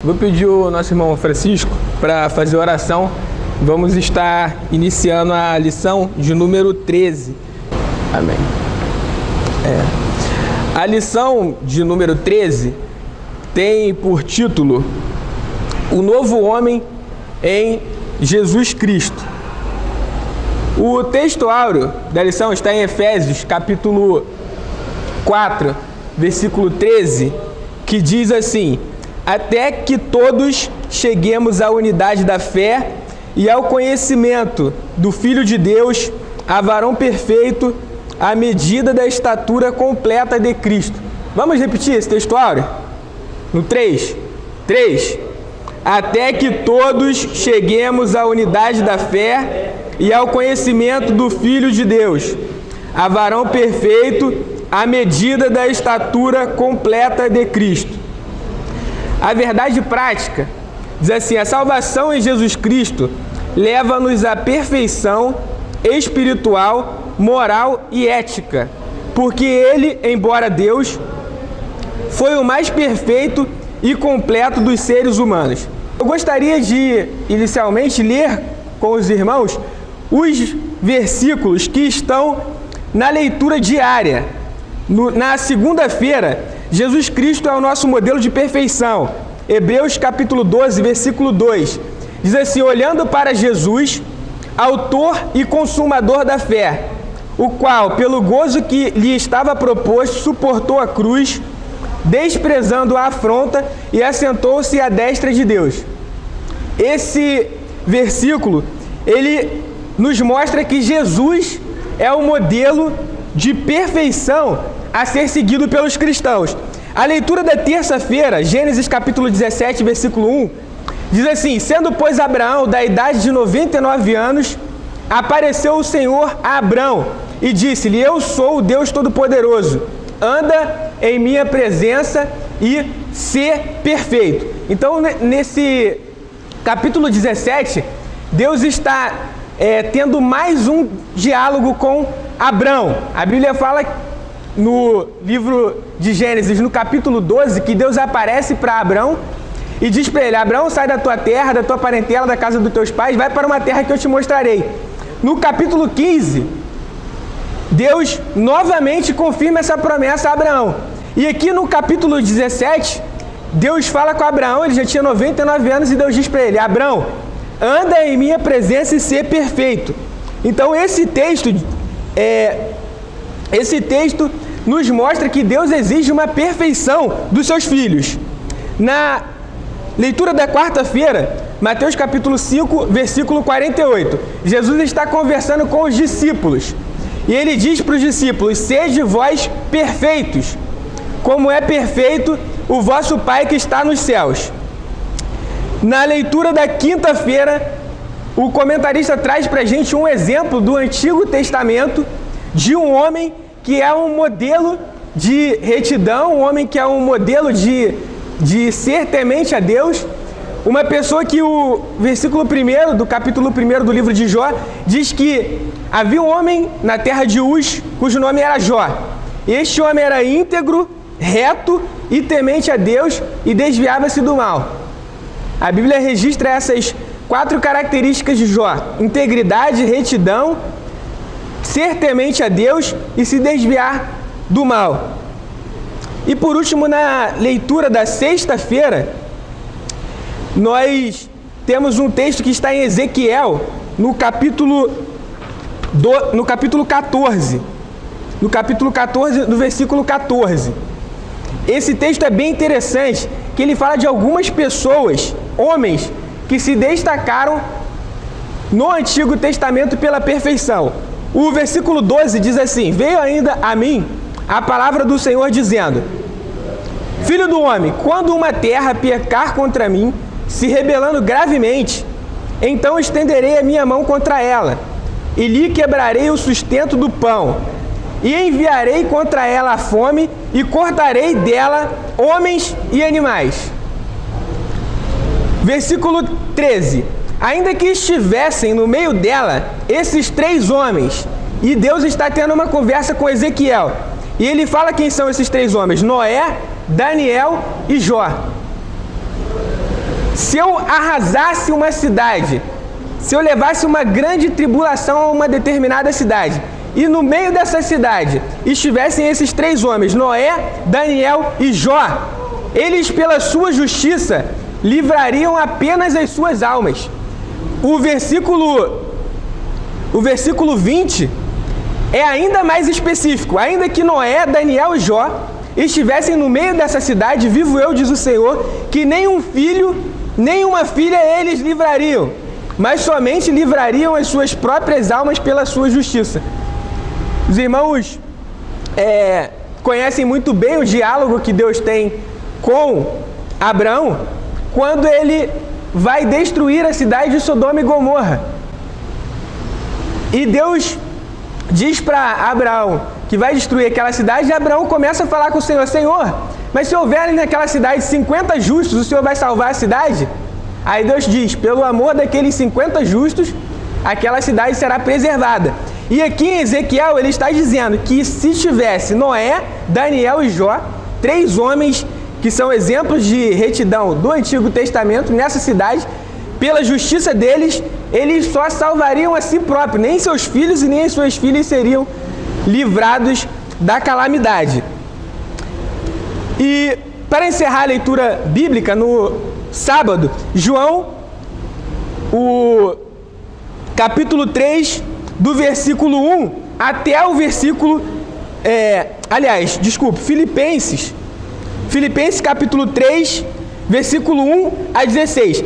Vou pedir o nosso irmão Francisco para fazer a oração. Vamos estar iniciando a lição de número 13. Amém. A lição de número 13 tem por título O Novo Homem em Jesus Cristo. O texto áureo da lição está em Efésios, capítulo 4, versículo 13, que diz assim: até que todos cheguemos à unidade da fé e ao conhecimento do Filho de Deus, a varão perfeito, à medida da estatura completa de Cristo. Vamos repetir esse texto áureo? No 3. Até que todos cheguemos à unidade da fé e ao conhecimento do Filho de Deus, a varão perfeito, à medida da estatura completa de Cristo. A verdade prática diz assim: a salvação em Jesus Cristo leva-nos à perfeição espiritual, moral e ética, porque Ele, embora Deus, foi o mais perfeito e completo dos seres humanos. Eu gostaria de, inicialmente, ler com os irmãos os versículos que estão na leitura diária. Na segunda-feira, Jesus Cristo é o nosso modelo de perfeição. Hebreus capítulo 12, versículo 2. Diz assim: olhando para Jesus, autor e consumador da fé, o qual, pelo gozo que lhe estava proposto, suportou a cruz, desprezando a afronta, e assentou-se à destra de Deus. Esse versículo, ele nos mostra que Jesus é o modelo de perfeição a ser seguido pelos cristãos. A leitura da terça-feira, Gênesis capítulo 17, versículo 1, diz assim: sendo, pois, Abraão da idade de 99 anos, apareceu o Senhor a Abrão e disse-lhe: eu sou o Deus Todo-Poderoso, anda em minha presença e ser perfeito. Então, nesse capítulo 17, Deus está tendo mais um diálogo com Abrão. A Bíblia fala no livro de Gênesis, no capítulo 12, que Deus aparece para Abrão e diz para ele: Abrão, sai da tua terra, da tua parentela, da casa dos teus pais, vai para uma terra que eu te mostrarei. No capítulo 15, Deus novamente confirma essa promessa a Abraão. E aqui no capítulo 17, Deus fala com Abraão, ele já tinha 99 anos, e Deus diz para ele: Abraão, anda em minha presença e ser perfeito. Então esse texto nos mostra que Deus exige uma perfeição dos seus filhos. Na leitura da quarta-feira, Mateus capítulo 5, versículo 48, Jesus está conversando com os discípulos. E ele diz para os discípulos: sede vós perfeitos, como é perfeito o vosso Pai que está nos céus. Na leitura da quinta-feira, o comentarista traz para a gente um exemplo do Antigo Testamento de um homem que é um modelo de retidão, um homem que é um modelo de ser temente a Deus, uma pessoa que o versículo 1 do capítulo 1 do livro de Jó diz que havia um homem na terra de Uz, cujo nome era Jó. Este homem era íntegro, reto e temente a Deus e desviava-se do mal. A Bíblia registra essas 4 características de Jó: integridade, retidão, ser temente a Deus e se desviar do mal. E por último, na leitura da sexta-feira, nós temos um texto que está em Ezequiel, no capítulo 14. No capítulo 14, do versículo 14. Esse texto é bem interessante, que ele fala de algumas pessoas, homens, que se destacaram no Antigo Testamento pela perfeição. O versículo 12 diz assim: veio ainda a mim a palavra do Senhor dizendo: filho do homem, quando uma terra pecar contra mim, se rebelando gravemente, então estenderei a minha mão contra ela, e lhe quebrarei o sustento do pão, e enviarei contra ela a fome, e cortarei dela homens e animais. Versículo 13: ainda que estivessem no meio dela esses 3 homens, e Deus está tendo uma conversa com Ezequiel, e ele fala quem são esses 3 homens: Noé, Daniel e Jó. Se eu arrasasse uma cidade, se eu levasse uma grande tribulação a uma determinada cidade, e no meio dessa cidade estivessem esses 3 homens, Noé, Daniel e Jó, eles pela sua justiça livrariam apenas as suas almas. O versículo 20 é ainda mais específico. Ainda que Noé, Daniel e Jó estivessem no meio dessa cidade, vivo eu, diz o Senhor, que nenhum filho, nenhuma filha eles livrariam, mas somente livrariam as suas próprias almas pela sua justiça. Os irmãos conhecem muito bem o diálogo que Deus tem com Abraão, quando ele vai destruir a cidade de Sodoma e Gomorra. E Deus diz para Abraão que vai destruir aquela cidade, e Abraão começa a falar com o Senhor: Senhor, mas se houverem naquela cidade 50 justos, o Senhor vai salvar a cidade? Aí Deus diz: pelo amor daqueles 50 justos, aquela cidade será preservada. E aqui em Ezequiel ele está dizendo que se tivesse Noé, Daniel e Jó, 3 homens que são exemplos de retidão do Antigo Testamento nessa cidade, pela justiça deles, eles só salvariam a si próprios, nem seus filhos e nem as suas filhas seriam livrados da calamidade. E para encerrar a leitura bíblica, no sábado, João, o capítulo 3, do versículo 1 até o versículo... Filipenses capítulo 3, versículo 1 a 16.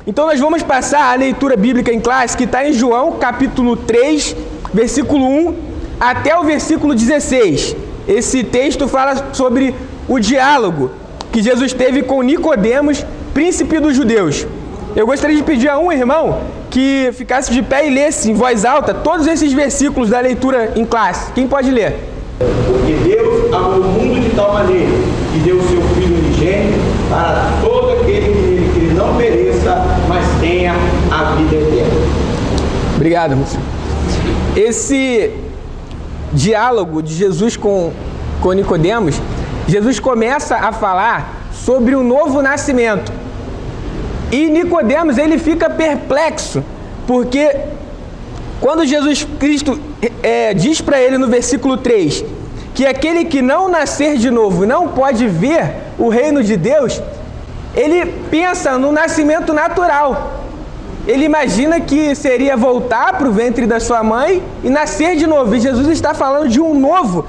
Então nós vamos passar a leitura bíblica em classe, que está em João capítulo 3, versículo 1 até o versículo 16. Esse texto fala sobre o diálogo que Jesus teve com Nicodemos, príncipe dos judeus. Eu gostaria de pedir a um irmão que ficasse de pé e lesse em voz alta todos esses versículos da leitura em classe. Quem pode ler? Porque Deus amou o mundo de tal maneira que deu o seu Filho unigênito para todo aquele que nele crê não pereça, mas tenha a vida eterna. Obrigado, moço. Esse diálogo de Jesus com Nicodemos, Jesus começa a falar sobre o novo nascimento. E Nicodemos, ele fica perplexo, porque quando Jesus Cristo diz para ele no versículo 3 que aquele que não nascer de novo não pode ver o reino de Deus, ele pensa no nascimento natural. Ele imagina que seria voltar para o ventre da sua mãe e nascer de novo. E Jesus está falando de um novo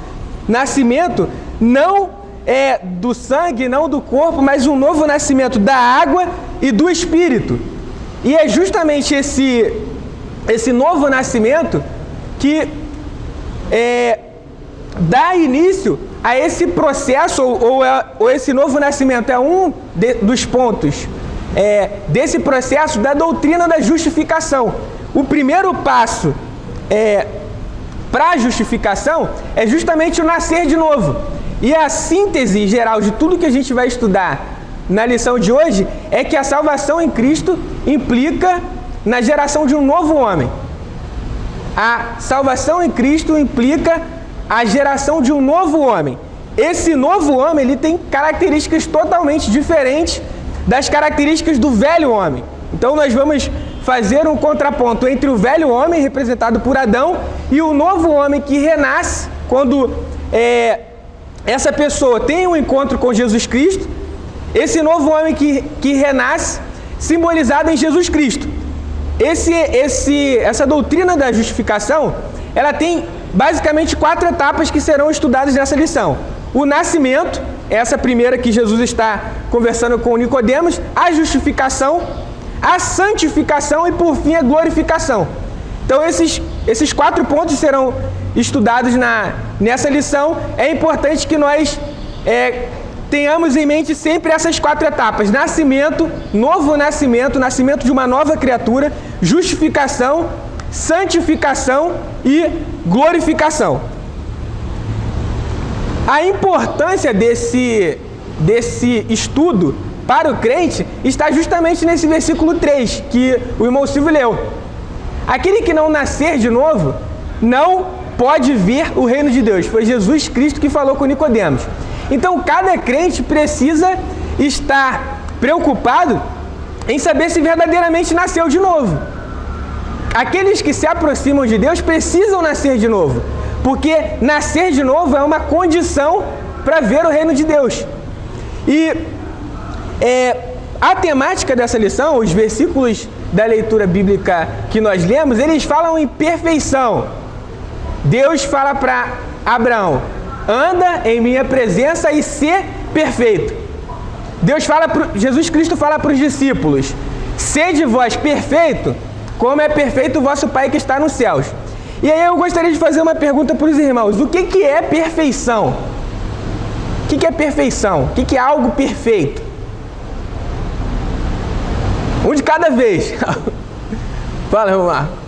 nascimento, não do sangue, não do corpo, mas um novo nascimento da água e do Espírito. E é justamente esse novo nascimento que dá início a esse processo, ou esse novo nascimento é um dos pontos desse processo da doutrina da justificação. O primeiro passo para a justificação é justamente o nascer de novo. E a síntese geral de tudo que a gente vai estudar na lição de hoje é que a salvação em Cristo implica na geração de um novo homem. A salvação em Cristo implica a geração de um novo homem. Esse novo homem, ele tem características totalmente diferentes das características do velho homem. Então nós vamos fazer um contraponto entre o velho homem, representado por Adão, e o novo homem que renasce quando essa pessoa tem um encontro com Jesus Cristo. Esse novo homem que renasce, simbolizado em Jesus Cristo. Essa doutrina da justificação, ela tem basicamente 4 etapas que serão estudadas nessa lição. O nascimento, essa primeira que Jesus está conversando com Nicodemos, a justificação, a santificação e, por fim, a glorificação. Então, esses 4 pontos serão estudados nessa lição. É importante que nós tenhamos em mente sempre essas 4 etapas: nascimento, novo nascimento, nascimento de uma nova criatura, justificação, santificação e glorificação. A importância desse estudo para o crente está justamente nesse versículo 3, que o irmão Silvio leu. Aquele que não nascer de novo não pode ver o reino de Deus. Foi Jesus Cristo que falou com Nicodemos. Então, cada crente precisa estar preocupado em saber se verdadeiramente nasceu de novo. Aqueles que se aproximam de Deus precisam nascer de novo, porque nascer de novo é uma condição para ver o reino de Deus. E a temática dessa lição, os versículos da leitura bíblica que nós lemos, eles falam em perfeição. Deus fala para Abraão: anda em minha presença e ser perfeito. Jesus Cristo fala para os discípulos: sede vós perfeito, como é perfeito o vosso Pai que está nos céus. E aí eu gostaria de fazer uma pergunta para os irmãos: o que é perfeição? O que é perfeição? O que é algo perfeito? Um de cada vez. Fala, irmão Marcos.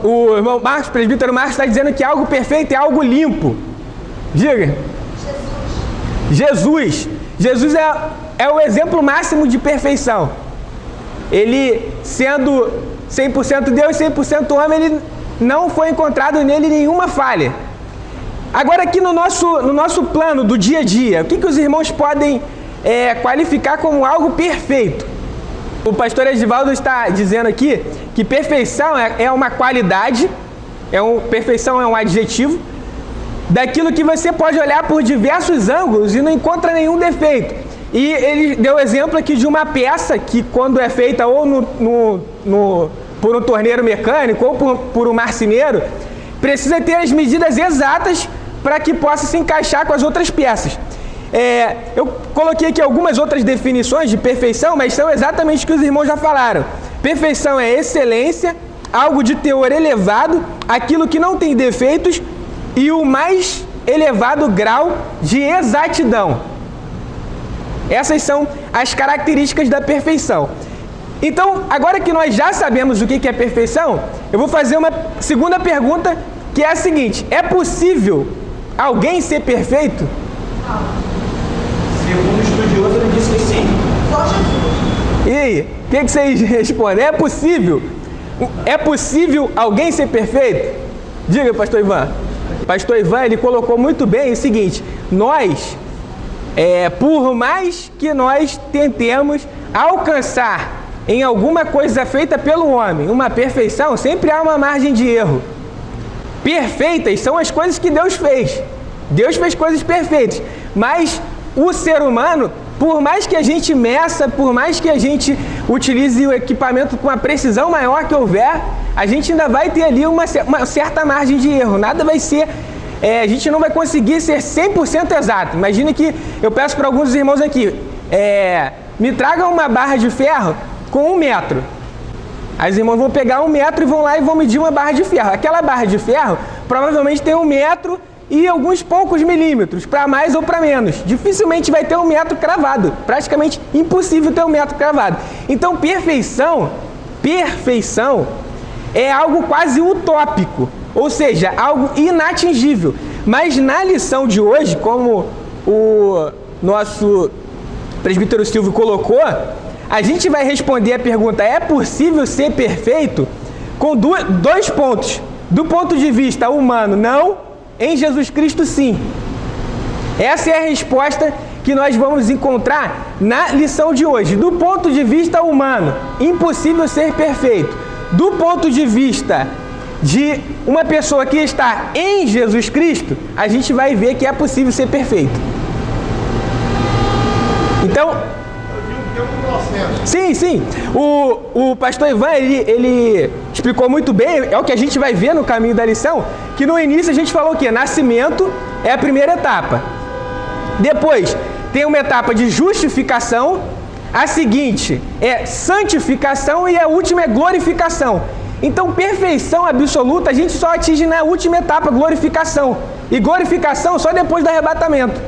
O irmão Marcos, o presbítero Marcos, está dizendo que algo perfeito é algo limpo. Diga. Jesus é o exemplo máximo de perfeição. Ele, sendo 100% Deus e 100% homem, ele não foi encontrado nele nenhuma falha. Agora, aqui no nosso plano do dia a dia, o que os irmãos podem qualificar como algo perfeito? O pastor Edivaldo está dizendo aqui que perfeição é uma qualidade, perfeição é um adjetivo, daquilo que você pode olhar por diversos ângulos e não encontra nenhum defeito. E ele deu exemplo aqui de uma peça que, quando é feita ou por um torneiro mecânico ou por um marceneiro, precisa ter as medidas exatas para que possa se encaixar com as outras peças. Eu coloquei aqui algumas outras definições de perfeição, mas são exatamente o que os irmãos já falaram. Perfeição é excelência, algo de teor elevado, aquilo que não tem defeitos e o mais elevado grau de exatidão. Essas são as características da perfeição. Então, agora que nós já sabemos o que é perfeição, eu vou fazer uma segunda pergunta, que é a seguinte: é possível alguém ser perfeito? Segundo o estudioso, ele disse que sim. E aí, o que vocês respondem? É possível alguém ser perfeito? Diga, pastor Ivan. Pastor Ivan, ele colocou muito bem o seguinte: nós, por mais que nós tentemos alcançar em alguma coisa feita pelo homem uma perfeição, sempre há uma margem de erro. Perfeitas são as coisas que Deus fez. Deus fez coisas perfeitas, mas o ser humano, por mais que a gente meça, por mais que a gente utilize o equipamento com a precisão maior que houver, a gente ainda vai ter ali uma certa margem de erro. Nada vai ser, a gente não vai conseguir ser 100% exato. Imagine que eu peço para alguns irmãos aqui, me tragam uma barra de ferro com 1 metro. As irmãs vão pegar 1 metro e vão lá e vão medir uma barra de ferro. Aquela barra de ferro provavelmente tem 1 metro e alguns poucos milímetros, para mais ou para menos. Dificilmente vai ter 1 metro cravado. Praticamente impossível ter 1 metro cravado. Então, perfeição é algo quase utópico, ou seja, algo inatingível. Mas na lição de hoje, como o nosso presbítero Silvio colocou, a gente vai responder a pergunta: é possível ser perfeito? Com dois pontos. Do ponto de vista humano, não. Em Jesus Cristo, sim. Essa é a resposta que nós vamos encontrar na lição de hoje. Do ponto de vista humano, impossível ser perfeito. Do ponto de vista de uma pessoa que está em Jesus Cristo, a gente vai ver que é possível ser perfeito. Então, sim. O pastor Ivan, ele explicou muito bem, é o que a gente vai ver no caminho da lição, que no início a gente falou que nascimento é a primeira etapa. Depois tem uma etapa de justificação, a seguinte é santificação e a última é glorificação. Então, perfeição absoluta a gente só atinge na última etapa, glorificação. E glorificação só depois do arrebatamento.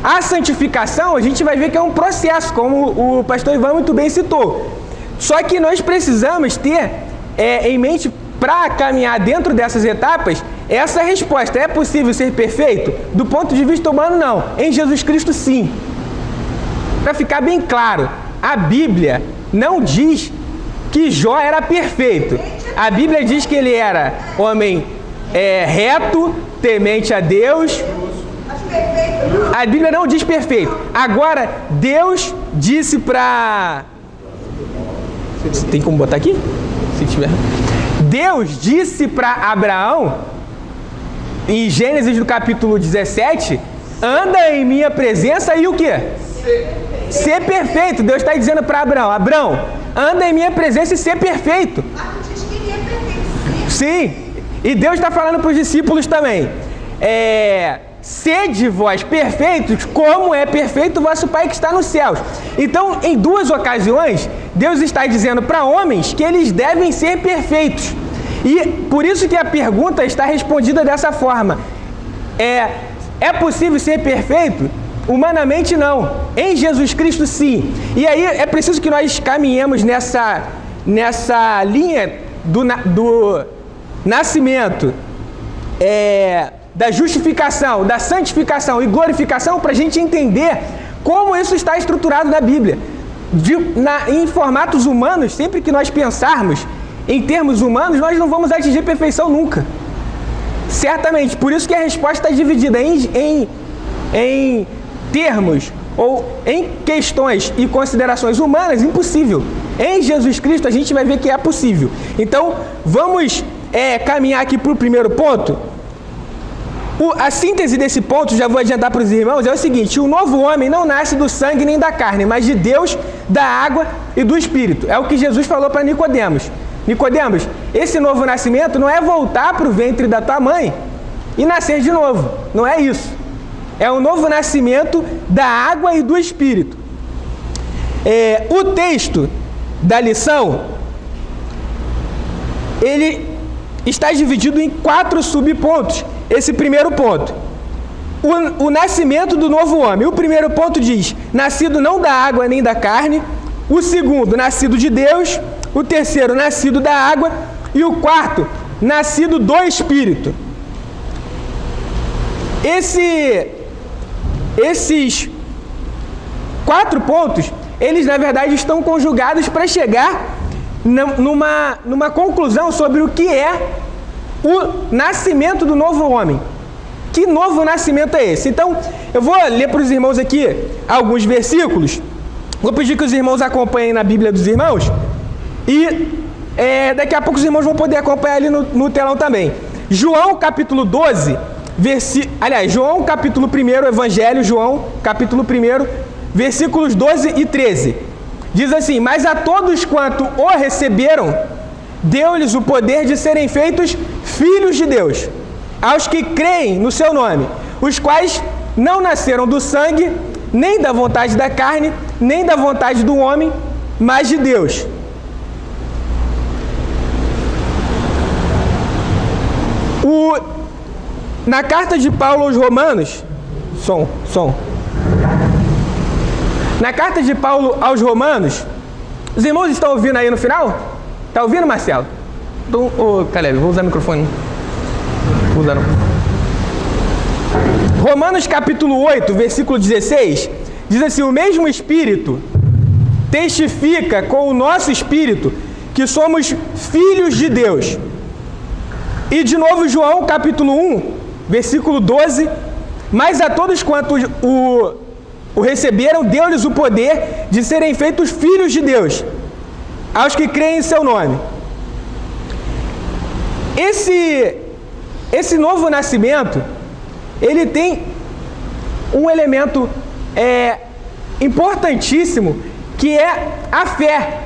A santificação, a gente vai ver que é um processo, como o pastor Ivan muito bem citou. Só que nós precisamos ter em mente, para caminhar dentro dessas etapas, essa resposta: é possível ser perfeito? Do ponto de vista humano, não. Em Jesus Cristo, sim. Para ficar bem claro, a Bíblia não diz que Jó era perfeito. A Bíblia diz que ele era homem reto, temente a Deus, A Bíblia não diz perfeito. Agora, Deus disse para... Tem como botar aqui? Se tiver. Deus disse para Abraão, em Gênesis do capítulo 17, anda em minha presença e o quê? Ser perfeito. Deus está dizendo para Abraão, Abraão, anda em minha presença e ser perfeito. Sim. E Deus está falando para os discípulos também. Sede vós perfeitos, como é perfeito o vosso Pai que está nos céus. Então, em duas ocasiões, Deus está dizendo para homens que eles devem ser perfeitos. E por isso que a pergunta está respondida dessa forma. É possível ser perfeito? Humanamente não. Em Jesus Cristo sim. E aí é preciso que nós caminhemos nessa linha do nascimento, da justificação, da santificação e glorificação, para a gente entender como isso está estruturado na Bíblia. Em formatos humanos, sempre que nós pensarmos em termos humanos, nós não vamos atingir perfeição nunca. Certamente. Por isso que a resposta está dividida em termos ou em questões e considerações humanas, impossível. Em Jesus Cristo a gente vai ver que é possível. Então, vamos caminhar aqui para o primeiro ponto. A síntese desse ponto, já vou adiantar para os irmãos, é o seguinte: o novo homem não nasce do sangue nem da carne, mas de Deus, da água e do Espírito. É o que Jesus falou para Nicodemos. Nicodemos, esse novo nascimento não é voltar para o ventre da tua mãe e nascer de novo. Não é isso. É o novo nascimento da água e do Espírito. O texto da lição, ele está dividido em 4 subpontos. Esse primeiro ponto, o nascimento do novo homem. O primeiro ponto diz, nascido não da água nem da carne. O segundo, nascido de Deus. O terceiro, nascido da água. E o quarto, nascido do Espírito. Esses 4 pontos, eles na verdade estão conjugados para chegar numa conclusão sobre o que é o nascimento do novo homem. Que novo nascimento é esse? Então, eu vou ler para os irmãos aqui alguns versículos. Vou pedir que os irmãos acompanhem na Bíblia dos irmãos. E daqui a pouco os irmãos vão poder acompanhar ali no telão também. João capítulo 12, João capítulo 1, Evangelho, João capítulo 1, versículos 12 e 13. Diz assim: mas a todos quanto o receberam, deu-lhes o poder de serem feitos filhos de Deus, aos que creem no seu nome, os quais não nasceram do sangue, nem da vontade da carne, nem da vontade do homem, mas de Deus. Na carta de Paulo aos Romanos, na carta de Paulo aos Romanos, os irmãos estão ouvindo aí no final? Está ouvindo, Marcelo? Então, Caleb, vou usar o microfone. Vou usar. Romanos capítulo 8, versículo 16, diz assim: o mesmo Espírito testifica com o nosso Espírito que somos filhos de Deus. E de novo João capítulo 1, versículo 12, mas a todos quantos o receberam, deu-lhes o poder de serem feitos filhos de Deus, aos que creem em seu nome. Esse novo nascimento, ele tem um elemento importantíssimo, que é a fé.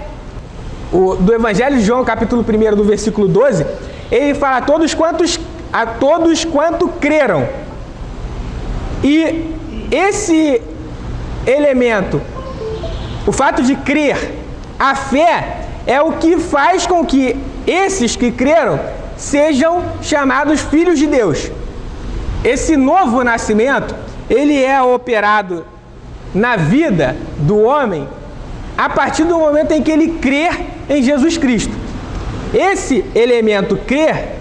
Do Evangelho de João, capítulo 1, do versículo 12, ele fala a todos quanto creram. E esse elemento, o fato de crer, a fé, é o que faz com que esses que creram sejam chamados filhos de Deus. Esse novo nascimento, ele é operado na vida do homem a partir do momento em que ele crê em Jesus Cristo. Esse elemento crer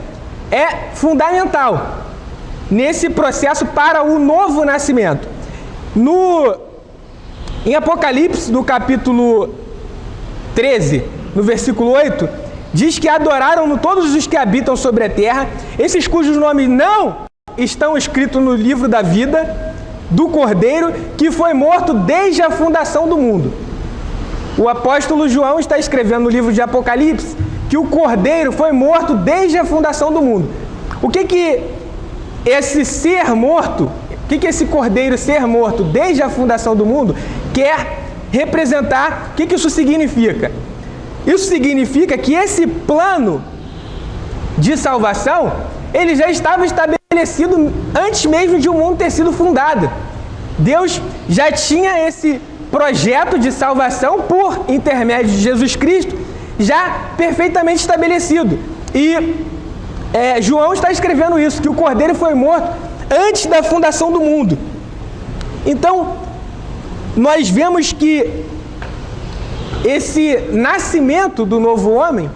é fundamental nesse processo para o novo nascimento. Em Apocalipse, no capítulo 13, no versículo 8, diz que adoraram-no todos os que habitam sobre a terra, esses cujos nomes não estão escritos no livro da vida, do Cordeiro que foi morto desde a fundação do mundo. O apóstolo João está escrevendo no livro de Apocalipse que o Cordeiro foi morto desde a fundação do mundo. O que esse ser morto, o que esse Cordeiro ser morto desde a fundação do mundo quer representar? O que isso significa? Isso significa que esse plano de salvação, ele já estava estabelecido antes mesmo de o mundo ter sido fundado. Deus já tinha esse projeto de salvação por intermédio de Jesus Cristo, já perfeitamente estabelecido. E João está escrevendo isso, que o Cordeiro foi morto antes da fundação do mundo. Então, nós vemos que esse nascimento do novo homem,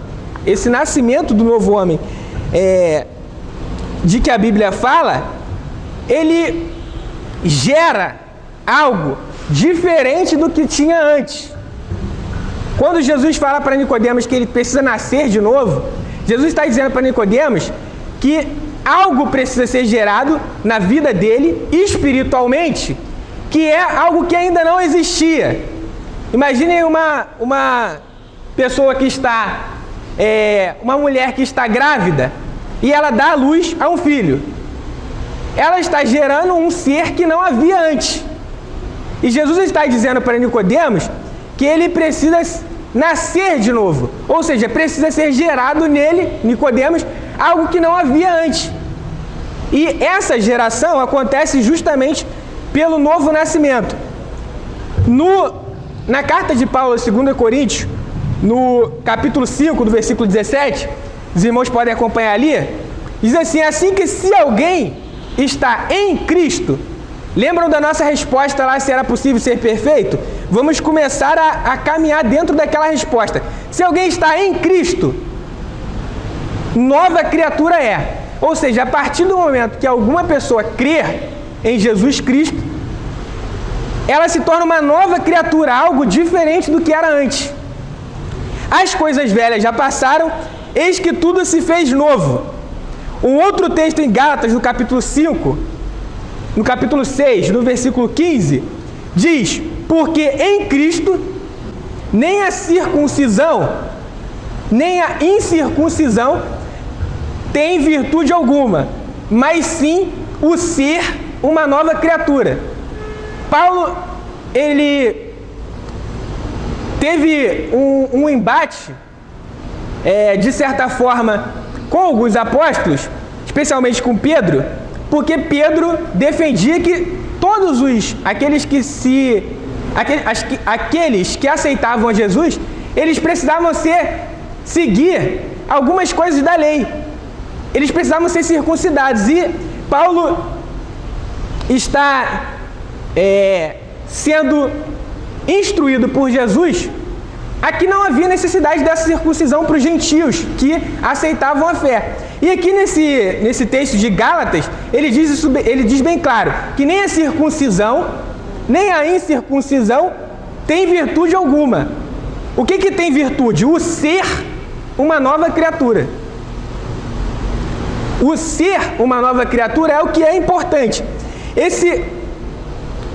de que a Bíblia fala, ele gera algo diferente do que tinha antes. Quando Jesus fala para Nicodemos que ele precisa nascer de novo, Jesus está dizendo para Nicodemos que algo precisa ser gerado na vida dele espiritualmente, que é algo que ainda não existia. Imaginem uma pessoa que está, uma mulher que está grávida e ela dá à luz a um filho. Ela está gerando um ser que não havia antes. E Jesus está dizendo para Nicodemos que ele precisa nascer de novo. Ou seja, precisa ser gerado nele, Nicodemos, algo que não havia antes. E essa geração acontece justamente pelo novo nascimento. Na carta de Paulo, 2 Coríntios, no capítulo 5, do versículo 17, os irmãos podem acompanhar ali, diz assim que se alguém está em Cristo, lembram da nossa resposta lá, se era possível ser perfeito? Vamos começar a caminhar dentro daquela resposta. Se alguém está em Cristo, nova criatura é. Ou seja, a partir do momento que alguma pessoa crer em Jesus Cristo, ela se torna uma nova criatura, algo diferente do que era antes. As coisas velhas já passaram, eis que tudo se fez novo. Um outro texto em Gálatas, no capítulo 5, no capítulo 6, no versículo 15, diz: porque em Cristo nem a circuncisão, nem a incircuncisão tem virtude alguma, mas sim o ser uma nova criatura. Paulo, ele teve um embate, de certa forma, com alguns apóstolos, especialmente com Pedro, porque Pedro defendia que todos aqueles que aceitavam a Jesus, eles precisavam seguir algumas coisas da lei. Eles precisavam ser circuncidados. E Paulo está sendo instruído por Jesus a que não havia necessidade dessa circuncisão para os gentios que aceitavam a fé. E aqui nesse texto de Gálatas, ele diz bem claro que nem a circuncisão, nem a incircuncisão tem virtude alguma. O que tem virtude? O ser uma nova criatura. O ser uma nova criatura é o que é importante.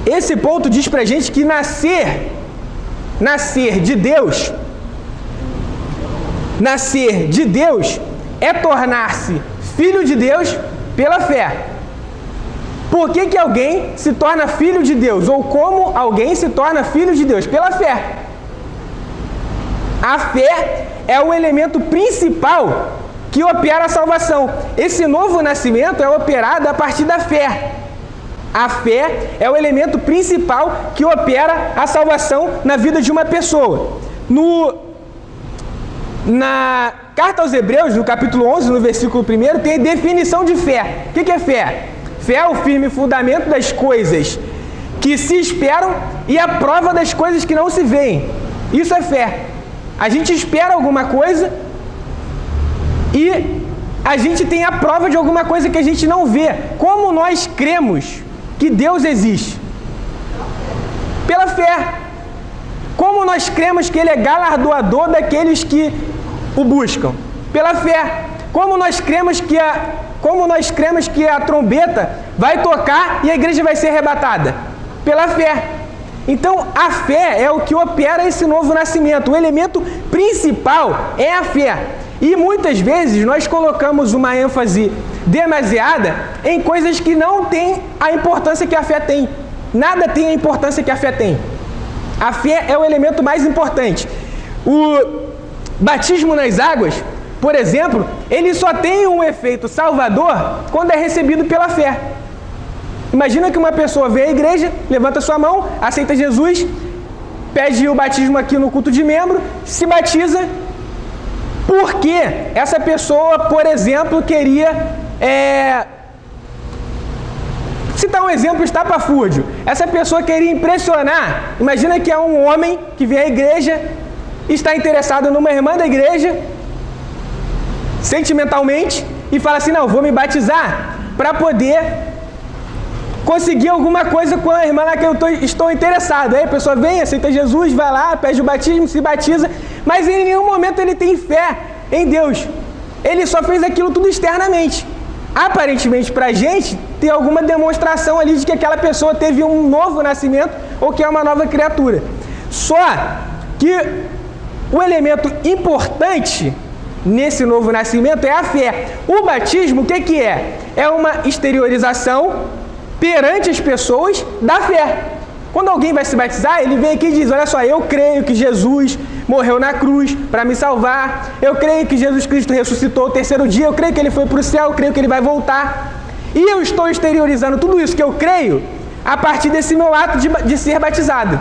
Esse ponto diz pra gente que nascer de Deus é tornar-se filho de Deus pela fé. Por que alguém se torna filho de Deus? Ou como alguém se torna filho de Deus? Pela fé. A fé é o elemento principal que opera a salvação. Esse novo nascimento é operado a partir da fé. A fé é o elemento principal que opera a salvação na vida de uma pessoa. Na carta aos Hebreus, no capítulo 11, no versículo 1, tem a definição de fé. O que é fé? Fé é o firme fundamento das coisas que se esperam e a prova das coisas que não se veem. Isso é fé. A gente espera alguma coisa e a gente tem a prova de alguma coisa que a gente não vê. Como nós cremos que Deus existe? Pela fé. Como nós cremos que Ele é galardoador daqueles que o buscam? Pela fé. Como nós cremos como nós cremos que a trombeta vai tocar e a igreja vai ser arrebatada? Pela fé. Então, a fé é o que opera esse novo nascimento. O elemento principal é a fé. E muitas vezes nós colocamos uma ênfase demasiada em coisas que não têm a importância que a fé tem. Nada tem a importância que a fé tem. A fé é o elemento mais importante. O batismo nas águas, por exemplo, ele só tem um efeito salvador quando é recebido pela fé. Imagina que uma pessoa vem à igreja, levanta sua mão, aceita Jesus, pede o batismo aqui no culto de membro, se batiza, porque essa pessoa, por exemplo, queria... citar um exemplo estapafúrdio. Essa pessoa queria impressionar. Imagina que é um homem que vem à igreja, está interessado numa irmã da igreja, sentimentalmente, e fala assim, não, vou me batizar para poder conseguir alguma coisa com a irmã lá que eu estou interessado. Aí a pessoa vem, aceita Jesus, vai lá, pede o batismo, se batiza, mas em nenhum momento ele tem fé em Deus. Ele só fez aquilo tudo externamente. Aparentemente, para a gente, tem alguma demonstração ali de que aquela pessoa teve um novo nascimento ou que é uma nova criatura. Só que o elemento importante nesse novo nascimento é a fé. O batismo, o que é? É uma exteriorização perante as pessoas da fé. Quando alguém vai se batizar, ele vem aqui e diz, olha só, eu creio que Jesus morreu na cruz para me salvar, eu creio que Jesus Cristo ressuscitou o terceiro dia, eu creio que ele foi para o céu, eu creio que ele vai voltar. E eu estou exteriorizando tudo isso que eu creio a partir desse meu ato de ser batizado.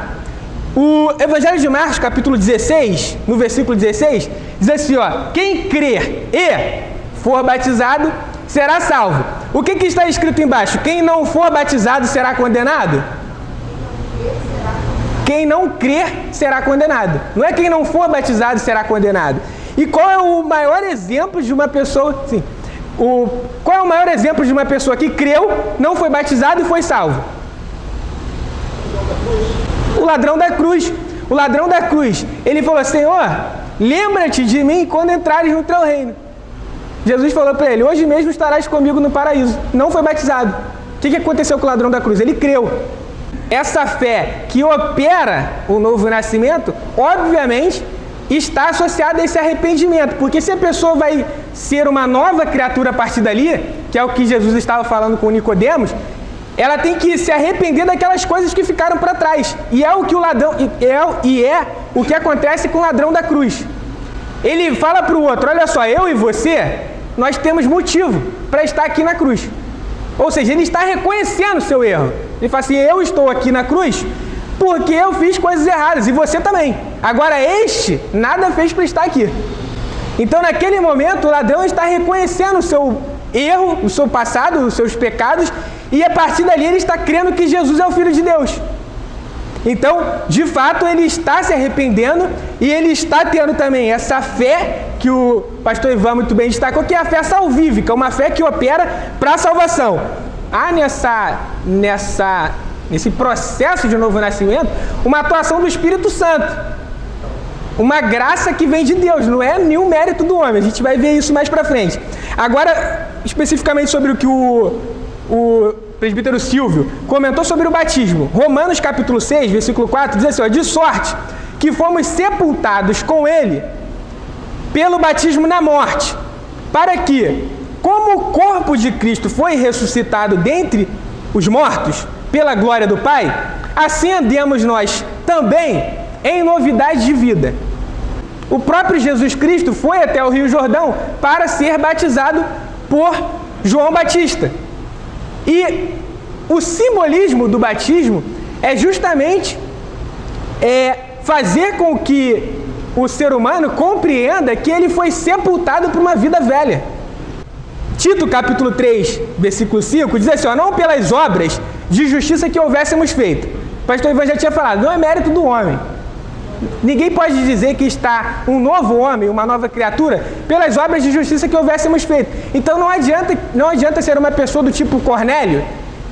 O Evangelho de Marcos, capítulo 16, no versículo 16, diz assim, ó, quem crer e for batizado será salvo. O que está escrito embaixo? Quem não for batizado será condenado? Quem não crer será condenado. Não é quem não for batizado será condenado. E qual é o maior exemplo de uma pessoa... Sim, qual é o maior exemplo de uma pessoa que creu, não foi batizado e foi salvo? O ladrão da cruz. O ladrão da cruz. Ele falou, Senhor, lembra-te de mim quando entrares no teu reino. Jesus falou para ele, hoje mesmo estarás comigo no paraíso. Não foi batizado. O que aconteceu com o ladrão da cruz? Ele creu. Essa fé que opera o novo nascimento, obviamente, está associada a esse arrependimento. Porque se a pessoa vai ser uma nova criatura a partir dali, que é o que Jesus estava falando com Nicodemos, ela tem que se arrepender daquelas coisas que ficaram para trás. E é o que o ladrão o que acontece com o ladrão da cruz. Ele fala para o outro, olha só, eu e você, nós temos motivo para estar aqui na cruz. Ou seja, ele está reconhecendo o seu erro. Ele fala assim, eu estou aqui na cruz porque eu fiz coisas erradas, e você também. Agora este nada fez para estar aqui. Então naquele momento o ladrão está reconhecendo o seu erro, o seu passado, os seus pecados, e a partir dali ele está crendo que Jesus é o Filho de Deus. Então, de fato, ele está se arrependendo e ele está tendo também essa fé que o pastor Ivan muito bem destacou, que é a fé salvífica, uma fé que opera para a salvação. Há nesse processo de novo nascimento uma atuação do Espírito Santo, uma graça que vem de Deus, não é nenhum mérito do homem. A gente vai ver isso mais para frente. Agora, especificamente sobre o que o presbítero Silvio comentou sobre o batismo. Romanos capítulo 6, versículo 4, diz assim, ó, de sorte que fomos sepultados com ele pelo batismo na morte, para que, como o corpo de Cristo foi ressuscitado dentre os mortos, pela glória do Pai, assim andemos nós também em novidade de vida. O próprio Jesus Cristo foi até o Rio Jordão para ser batizado por João Batista. E o simbolismo do batismo é justamente fazer com que o ser humano compreenda que ele foi sepultado por uma vida velha. Tito capítulo 3, versículo 5, diz assim, ó, não pelas obras de justiça que houvéssemos feito. O pastor Ivan já tinha falado, não é mérito do homem. Ninguém pode dizer que está um novo homem, uma nova criatura, pelas obras de justiça que houvéssemos feito. Então não adianta ser uma pessoa do tipo Cornélio,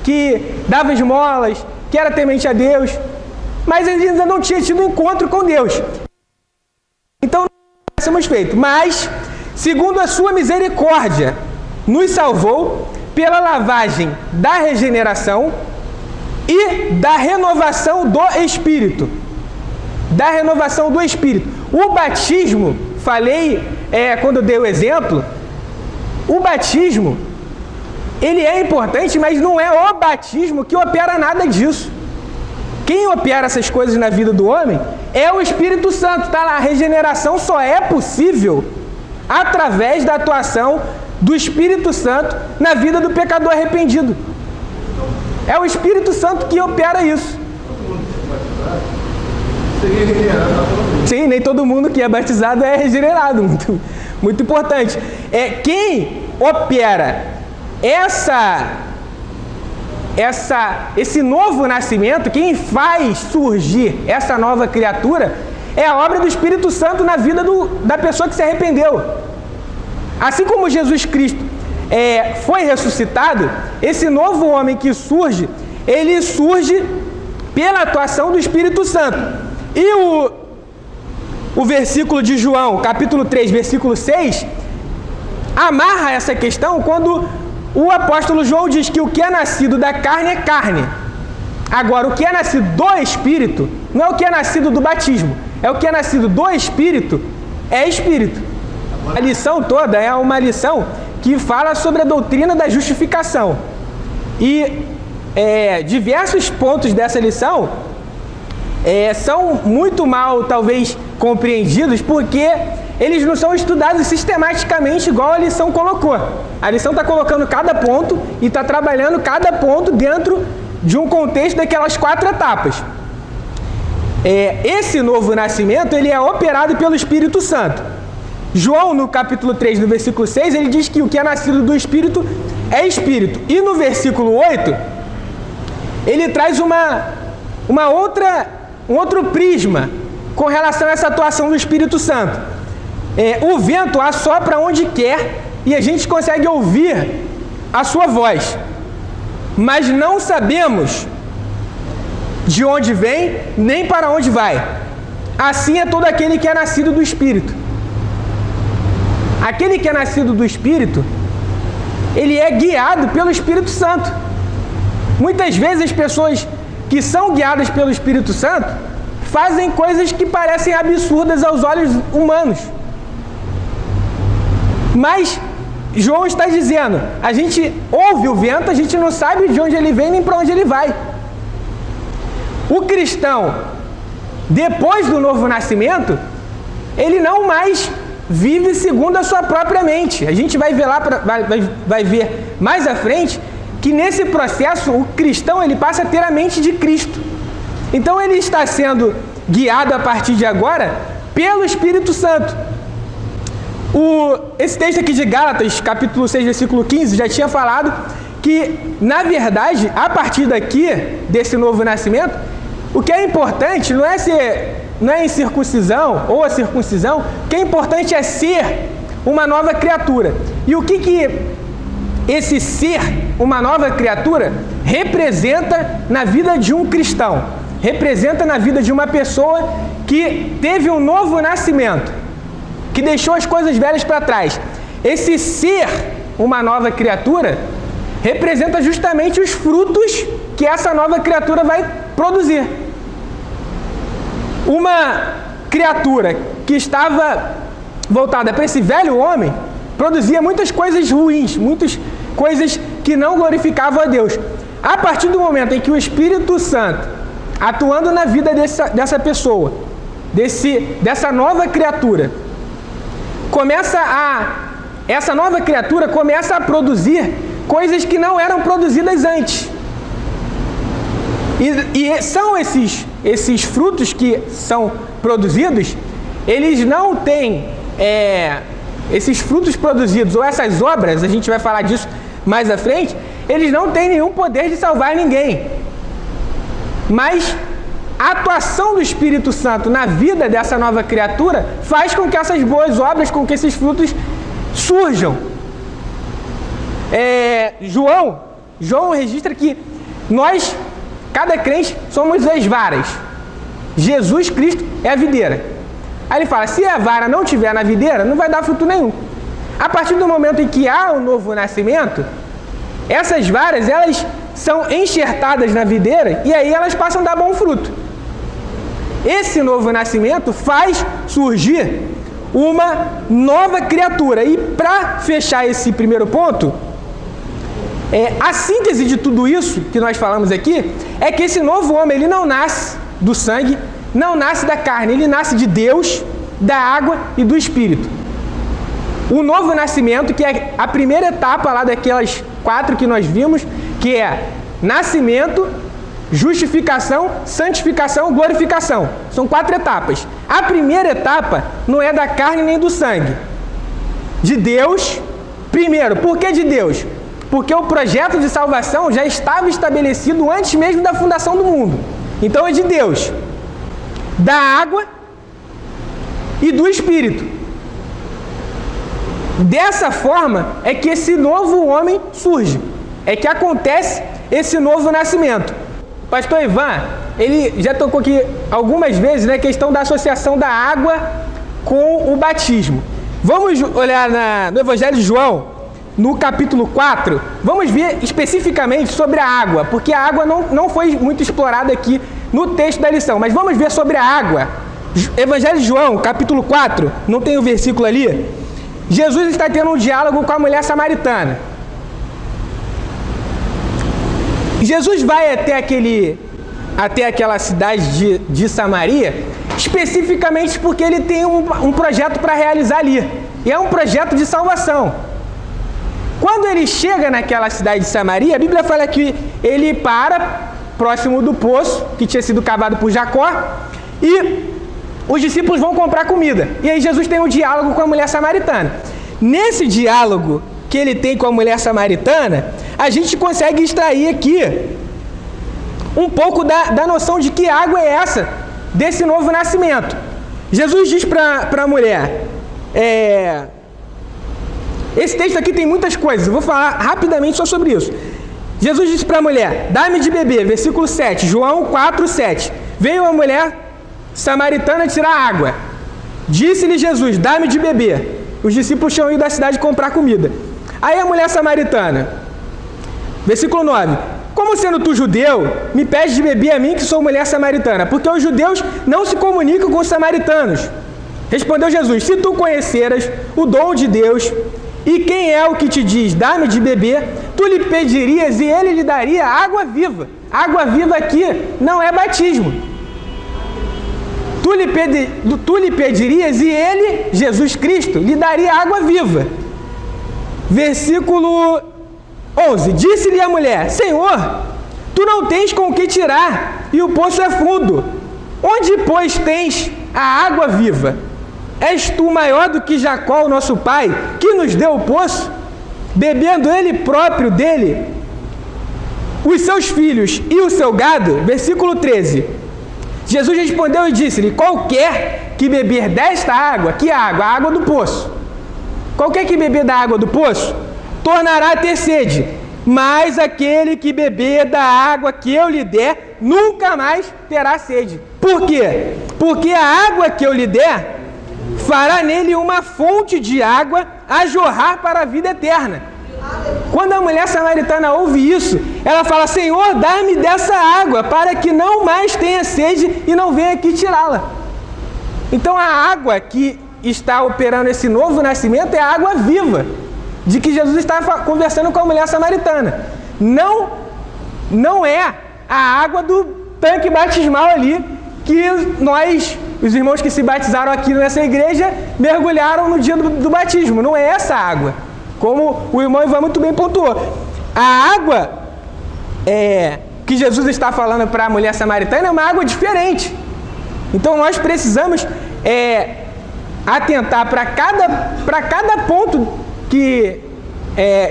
que dava esmolas, que era temente a Deus, mas ele ainda não tinha tido um encontro com Deus. Então não houvéssemos feito. Mas, segundo a sua misericórdia, nos salvou pela lavagem da regeneração e da renovação do Espírito. Da renovação do Espírito. O batismo, falei quando eu dei o exemplo, o batismo, ele é importante, mas não é o batismo que opera nada disso. Quem opera essas coisas na vida do homem é o Espírito Santo, tá lá. A regeneração só é possível através da atuação do Espírito Santo na vida do pecador arrependido. É o Espírito Santo que opera isso. Sim, nem todo mundo que é batizado é regenerado. Muito importante. Quem opera esse novo nascimento, quem faz surgir essa nova criatura, é a obra do Espírito Santo na vida da pessoa que se arrependeu. Assim como Jesus Cristo foi ressuscitado, esse novo homem que surge, ele surge pela atuação do Espírito Santo. E o versículo de João, capítulo 3, versículo 6, amarra essa questão quando o apóstolo João diz que o que é nascido da carne é carne. Agora, o que é nascido do Espírito não é o que é nascido do batismo, é o que é nascido do Espírito, é Espírito. A lição toda é uma lição que fala sobre a doutrina da justificação. E diversos pontos dessa lição são muito mal, talvez, compreendidos, porque eles não são estudados sistematicamente igual a lição colocou. A lição está colocando cada ponto e está trabalhando cada ponto dentro de um contexto daquelas 4 etapas. Esse novo nascimento, ele é operado pelo Espírito Santo. João, no capítulo 3, no versículo 6, ele diz que o que é nascido do Espírito é Espírito. E no versículo 8, ele traz um outro prisma com relação a essa atuação do Espírito Santo. O vento assopra onde quer e a gente consegue ouvir a sua voz, mas não sabemos de onde vem nem para onde vai. Assim é todo aquele que é nascido do Espírito. Aquele que é nascido do Espírito, ele é guiado pelo Espírito Santo. Muitas vezes as pessoas que são guiadas pelo Espírito Santo fazem coisas que parecem absurdas aos olhos humanos. Mas João está dizendo, a gente ouve o vento, a gente não sabe de onde ele vem nem para onde ele vai. O cristão, depois do novo nascimento, ele não mais vive segundo a sua própria mente. A gente vai ver vai ver mais à frente que nesse processo o cristão ele passa a ter a mente de Cristo. Então ele está sendo guiado a partir de agora pelo Espírito Santo. Esse texto aqui de Gálatas, capítulo 6, versículo 15, já tinha falado que, na verdade, a partir daqui, desse novo nascimento, o que é importante não é incircuncisão ou a circuncisão, o que é importante é ser uma nova criatura. E o que esse ser uma nova criatura representa na vida de um cristão? Representa na vida de uma pessoa que teve um novo nascimento, que deixou as coisas velhas para trás. Esse ser uma nova criatura representa justamente os frutos que essa nova criatura vai produzir. Uma criatura que estava voltada para esse velho homem produzia muitas coisas ruins, muitas coisas que não glorificavam a Deus. A partir do momento em que o Espírito Santo, atuando na vida dessa pessoa, dessa nova criatura, essa nova criatura começa a produzir coisas que não eram produzidas antes. E são esses frutos que são produzidos, eles não têm, esses frutos produzidos, ou essas obras, a gente vai falar disso mais à frente, eles não têm nenhum poder de salvar ninguém. Mas a atuação do Espírito Santo na vida dessa nova criatura faz com que essas boas obras, com que esses frutos surjam. João registra que nós, cada crente, somos as varas. Jesus Cristo é a videira. Aí ele fala, se a vara não estiver na videira, não vai dar fruto nenhum. A partir do momento em que há um novo nascimento, essas varas, elas são enxertadas na videira e aí elas passam a dar bom fruto. Esse novo nascimento faz surgir uma nova criatura. E para fechar esse primeiro ponto, a síntese de tudo isso que nós falamos aqui é que esse novo homem, ele não nasce do sangue, não nasce da carne, ele nasce de Deus, da água e do Espírito. O novo nascimento, que é a primeira etapa lá daquelas 4 que nós vimos, que é nascimento, justificação, santificação, glorificação. São 4 etapas. A primeira etapa não é da carne nem do sangue. De Deus, primeiro. Por que de Deus? Porque o projeto de salvação já estava estabelecido antes mesmo da fundação do mundo. Então é de Deus, da água e do Espírito. Dessa forma é que esse novo homem surge. É que acontece esse novo nascimento. O pastor Ivan, ele já tocou aqui algumas vezes na questão da associação da água com o batismo. Vamos olhar no Evangelho de João, no capítulo 4, vamos ver especificamente sobre a água, porque a água não foi muito explorada aqui no texto da lição, mas vamos ver sobre a água. Evangelho de João, capítulo 4, não tem o versículo ali? Jesus está tendo um diálogo com a mulher samaritana. Jesus vai até aquela cidade de Samaria, especificamente porque ele tem um projeto para realizar ali. E é um projeto de salvação. Quando ele chega naquela cidade de Samaria, a Bíblia fala que ele para próximo do poço, que tinha sido cavado por Jacó, e os discípulos vão comprar comida. E aí Jesus tem um diálogo com a mulher samaritana. Nesse diálogo que ele tem com a mulher samaritana, a gente consegue extrair aqui um pouco da noção de que água é essa, desse novo nascimento. Jesus diz para a mulher, esse texto aqui tem muitas coisas, eu vou falar rapidamente só sobre isso. Jesus disse para a mulher, dá-me de beber, versículo 7, João 4, 7. Veio a mulher samaritana tirar água. Disse-lhe Jesus, dá-me de beber. Os discípulos tinham ido da cidade comprar comida. Aí a mulher samaritana, versículo 9, como sendo tu judeu, me pede de beber a mim que sou mulher samaritana, porque os judeus não se comunicam com os samaritanos. Respondeu Jesus, se tu conheceras o dom de Deus, e quem é o que te diz, dá-me de beber, tu lhe pedirias e ele lhe daria água viva. Água viva aqui não é batismo. Tu lhe pedirias e ele, Jesus Cristo, lhe daria água viva. Versículo 11. Disse-lhe a mulher, Senhor, tu não tens com o que tirar, e o poço é fundo. Onde, pois, tens a água viva? És tu maior do que Jacó, o nosso pai, que nos deu o poço, bebendo ele próprio dele, os seus filhos e o seu gado? Versículo 13. Jesus respondeu e disse-lhe, qualquer que beber desta água, que água? A água do poço. Qualquer que beber da água do poço, tornará a ter sede, mas aquele que beber da água que eu lhe der, nunca mais terá sede. Por quê? Porque a água que eu lhe der, fará nele uma fonte de água a jorrar para a vida eterna. Quando a mulher samaritana ouve isso, ela fala, Senhor, dá-me dessa água, para que não mais tenha sede e não venha aqui tirá-la. Então a água que está operando esse novo nascimento é a água viva, de que Jesus está conversando com a mulher samaritana. Não é a água do tanque batismal ali, que nós, os irmãos que se batizaram aqui nessa igreja, mergulharam no dia do batismo. Não é essa água, como o irmão Ivan muito bem pontuou. A água que Jesus está falando para a mulher samaritana é uma água diferente. Então nós precisamos atentar para cada ponto que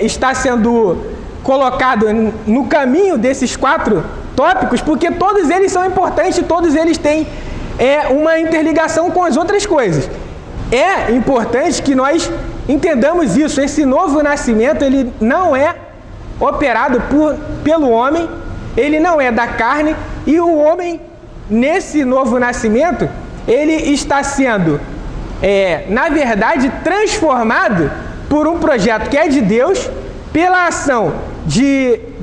está sendo colocado no caminho desses 4 tópicos, porque todos eles são importantes, todos eles têm uma interligação com as outras coisas. É importante que nós entendamos isso. Esse novo nascimento, ele não é operado pelo homem, ele não é da carne, e o homem, nesse novo nascimento, ele está sendo, na verdade, transformado por um projeto que é de Deus, pela ação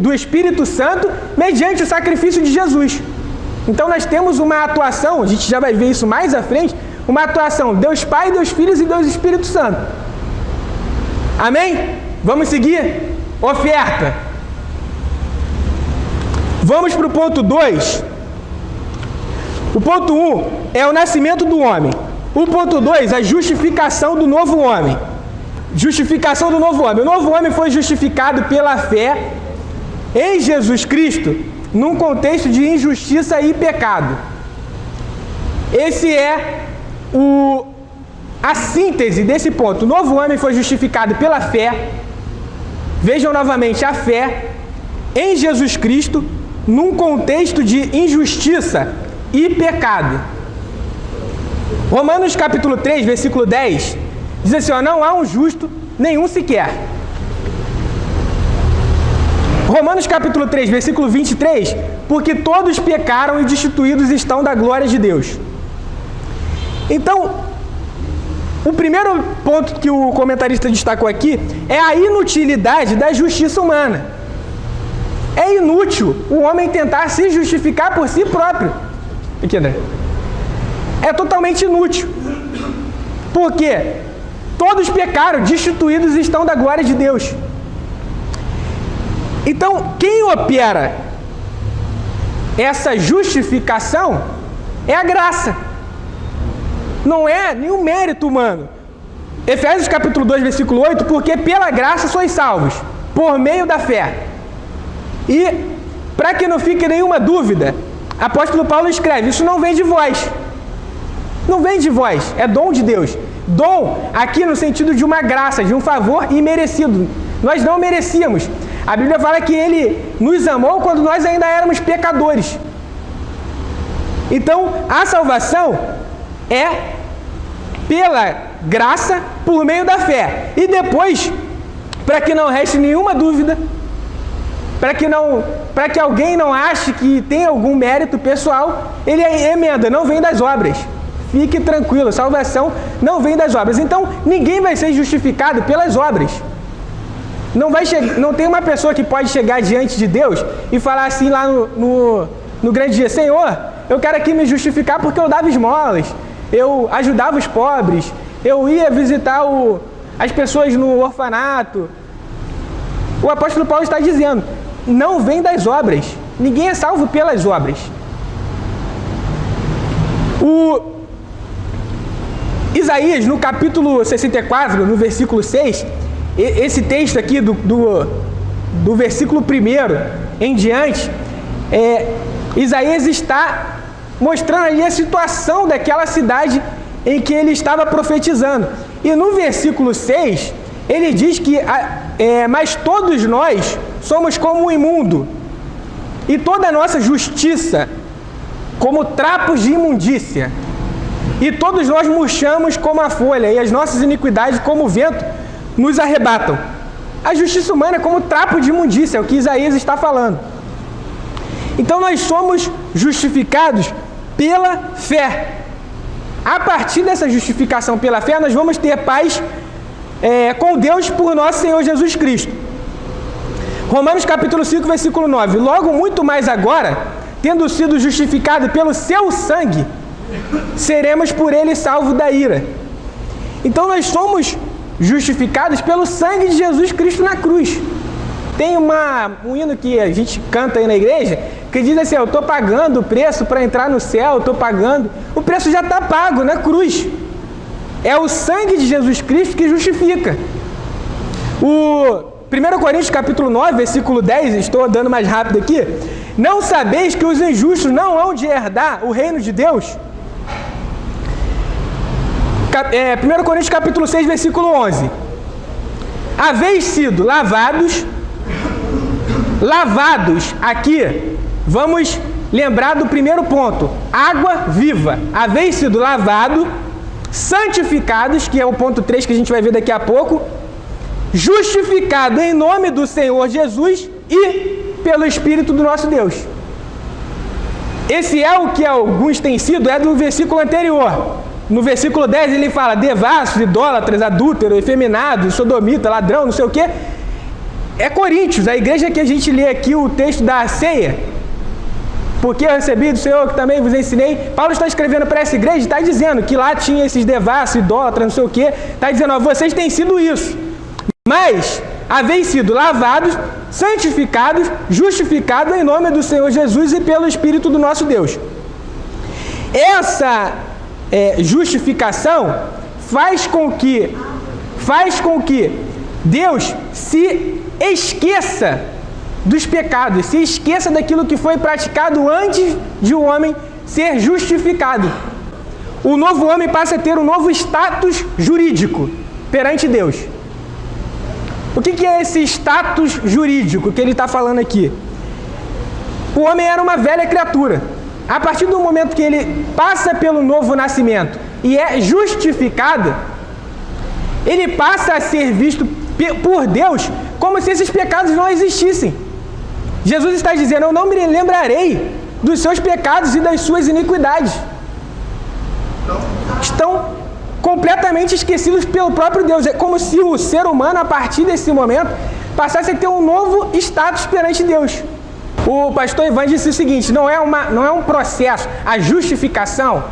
do Espírito Santo, mediante o sacrifício de Jesus. Então nós temos uma atuação, a gente já vai ver isso mais à frente, uma atuação Deus Pai, Deus Filho e Deus Espírito Santo. Amém? Vamos seguir? Oferta. Vamos para o ponto 2. O ponto 1 é o nascimento do homem. O ponto 2, a justificação do novo homem. Justificação do novo homem. O novo homem foi justificado pela fé em Jesus Cristo, num contexto de injustiça e pecado. Esse é a síntese desse ponto. O novo homem foi justificado pela fé. Vejam novamente, a fé em Jesus Cristo, num contexto de injustiça e pecado. Romanos capítulo 3, versículo 10, diz assim, ó, não há um justo, nenhum sequer. Romanos capítulo 3, versículo 23, porque todos pecaram e destituídos estão da glória de Deus. Então, o primeiro ponto que o comentarista destacou aqui é a inutilidade da justiça humana. É inútil o homem tentar se justificar por si próprio. Aqui, André. É totalmente inútil. Por quê? Todos pecaram, destituídos estão da glória de Deus. Então, quem opera essa justificação é a graça. Não é nenhum mérito humano. Efésios capítulo 2, versículo 8, porque pela graça sois salvos, por meio da fé. E, para que não fique nenhuma dúvida, apóstolo Paulo escreve, isso não vem de vós. Não vem de vós, é dom de Deus. Dom, aqui no sentido de uma graça, de um favor imerecido. Nós não merecíamos. A Bíblia fala que Ele nos amou quando nós ainda éramos pecadores. Então, a salvação é pela graça, por meio da fé. E depois, para que não reste nenhuma dúvida, para que alguém não ache que tem algum mérito pessoal, ele emenda, não vem das obras. Fique tranquilo, salvação não vem das obras. Então, ninguém vai ser justificado pelas obras. Não tem uma pessoa que pode chegar diante de Deus e falar assim lá no grande dia, Senhor, eu quero aqui me justificar porque eu dava esmolas, eu ajudava os pobres, eu ia visitar as pessoas no orfanato. O apóstolo Paulo está dizendo, não vem das obras. Ninguém é salvo pelas obras. Isaías, no capítulo 64, no versículo 6, esse texto aqui do versículo 1 em diante, Isaías está mostrando ali a situação daquela cidade em que ele estava profetizando. E no versículo 6, ele diz que mas todos nós somos como um imundo, e toda a nossa justiça como trapos de imundícia, e todos nós murchamos como a folha, e as nossas iniquidades como o vento nos arrebatam. A justiça humana é como trapo de imundícia, é o que Isaías está falando. Então nós somos justificados pela fé. A partir dessa justificação pela fé, nós vamos ter paz com Deus por nosso Senhor Jesus Cristo. Romanos capítulo 5, versículo 9. Logo, muito mais agora, tendo sido justificado pelo seu sangue, seremos por ele salvos da ira. Então nós somos justificados pelo sangue de Jesus Cristo na cruz. Tem um hino que a gente canta aí na igreja, que diz assim, eu estou pagando o preço para entrar no céu, estou pagando. O preço já está pago na cruz. É o sangue de Jesus Cristo que justifica. O 1 Coríntios capítulo 9, versículo 10, estou dando mais rápido aqui. Não sabeis que os injustos não hão de herdar o reino de Deus? 1 Coríntios capítulo 6, versículo 11. Haveis sido lavados aqui, vamos lembrar do primeiro ponto, água viva. Haveis sido lavado, santificados, que é o ponto 3 que a gente vai ver daqui a pouco, justificado em nome do Senhor Jesus e pelo Espírito do nosso Deus. Esse é o que alguns têm sido, é do versículo anterior. no versículo 10 ele fala devassos, idólatras, adúlteros, efeminados, sodomita, ladrão, não sei o quê. É Coríntios, a igreja que a gente lê aqui o texto da ceia. Porque eu recebi do Senhor que também vos ensinei. Paulo está escrevendo para essa igreja, está dizendo que lá tinha esses devassos, idólatras, não sei o quê. Está dizendo, ó, vocês têm sido isso. Mas haveis sido lavados, santificados, justificados em nome do Senhor Jesus e pelo Espírito do nosso Deus. Essa justificação faz com que Deus se esqueça dos pecados, se esqueça daquilo que foi praticado antes de o homem ser justificado. O novo homem passa a ter um novo status jurídico perante Deus. O que é esse status jurídico que ele está falando aqui? O homem era uma velha criatura. A partir do momento que ele passa pelo novo nascimento e é justificado, ele passa a ser visto por Deus como se esses pecados não existissem. Jesus está dizendo, eu não me lembrarei dos seus pecados e das suas iniquidades. Estão completamente esquecidos pelo próprio Deus. É como se o ser humano, a partir desse momento, passasse a ter um novo status perante Deus. O pastor Ivan disse o seguinte, não é um processo. A justificação,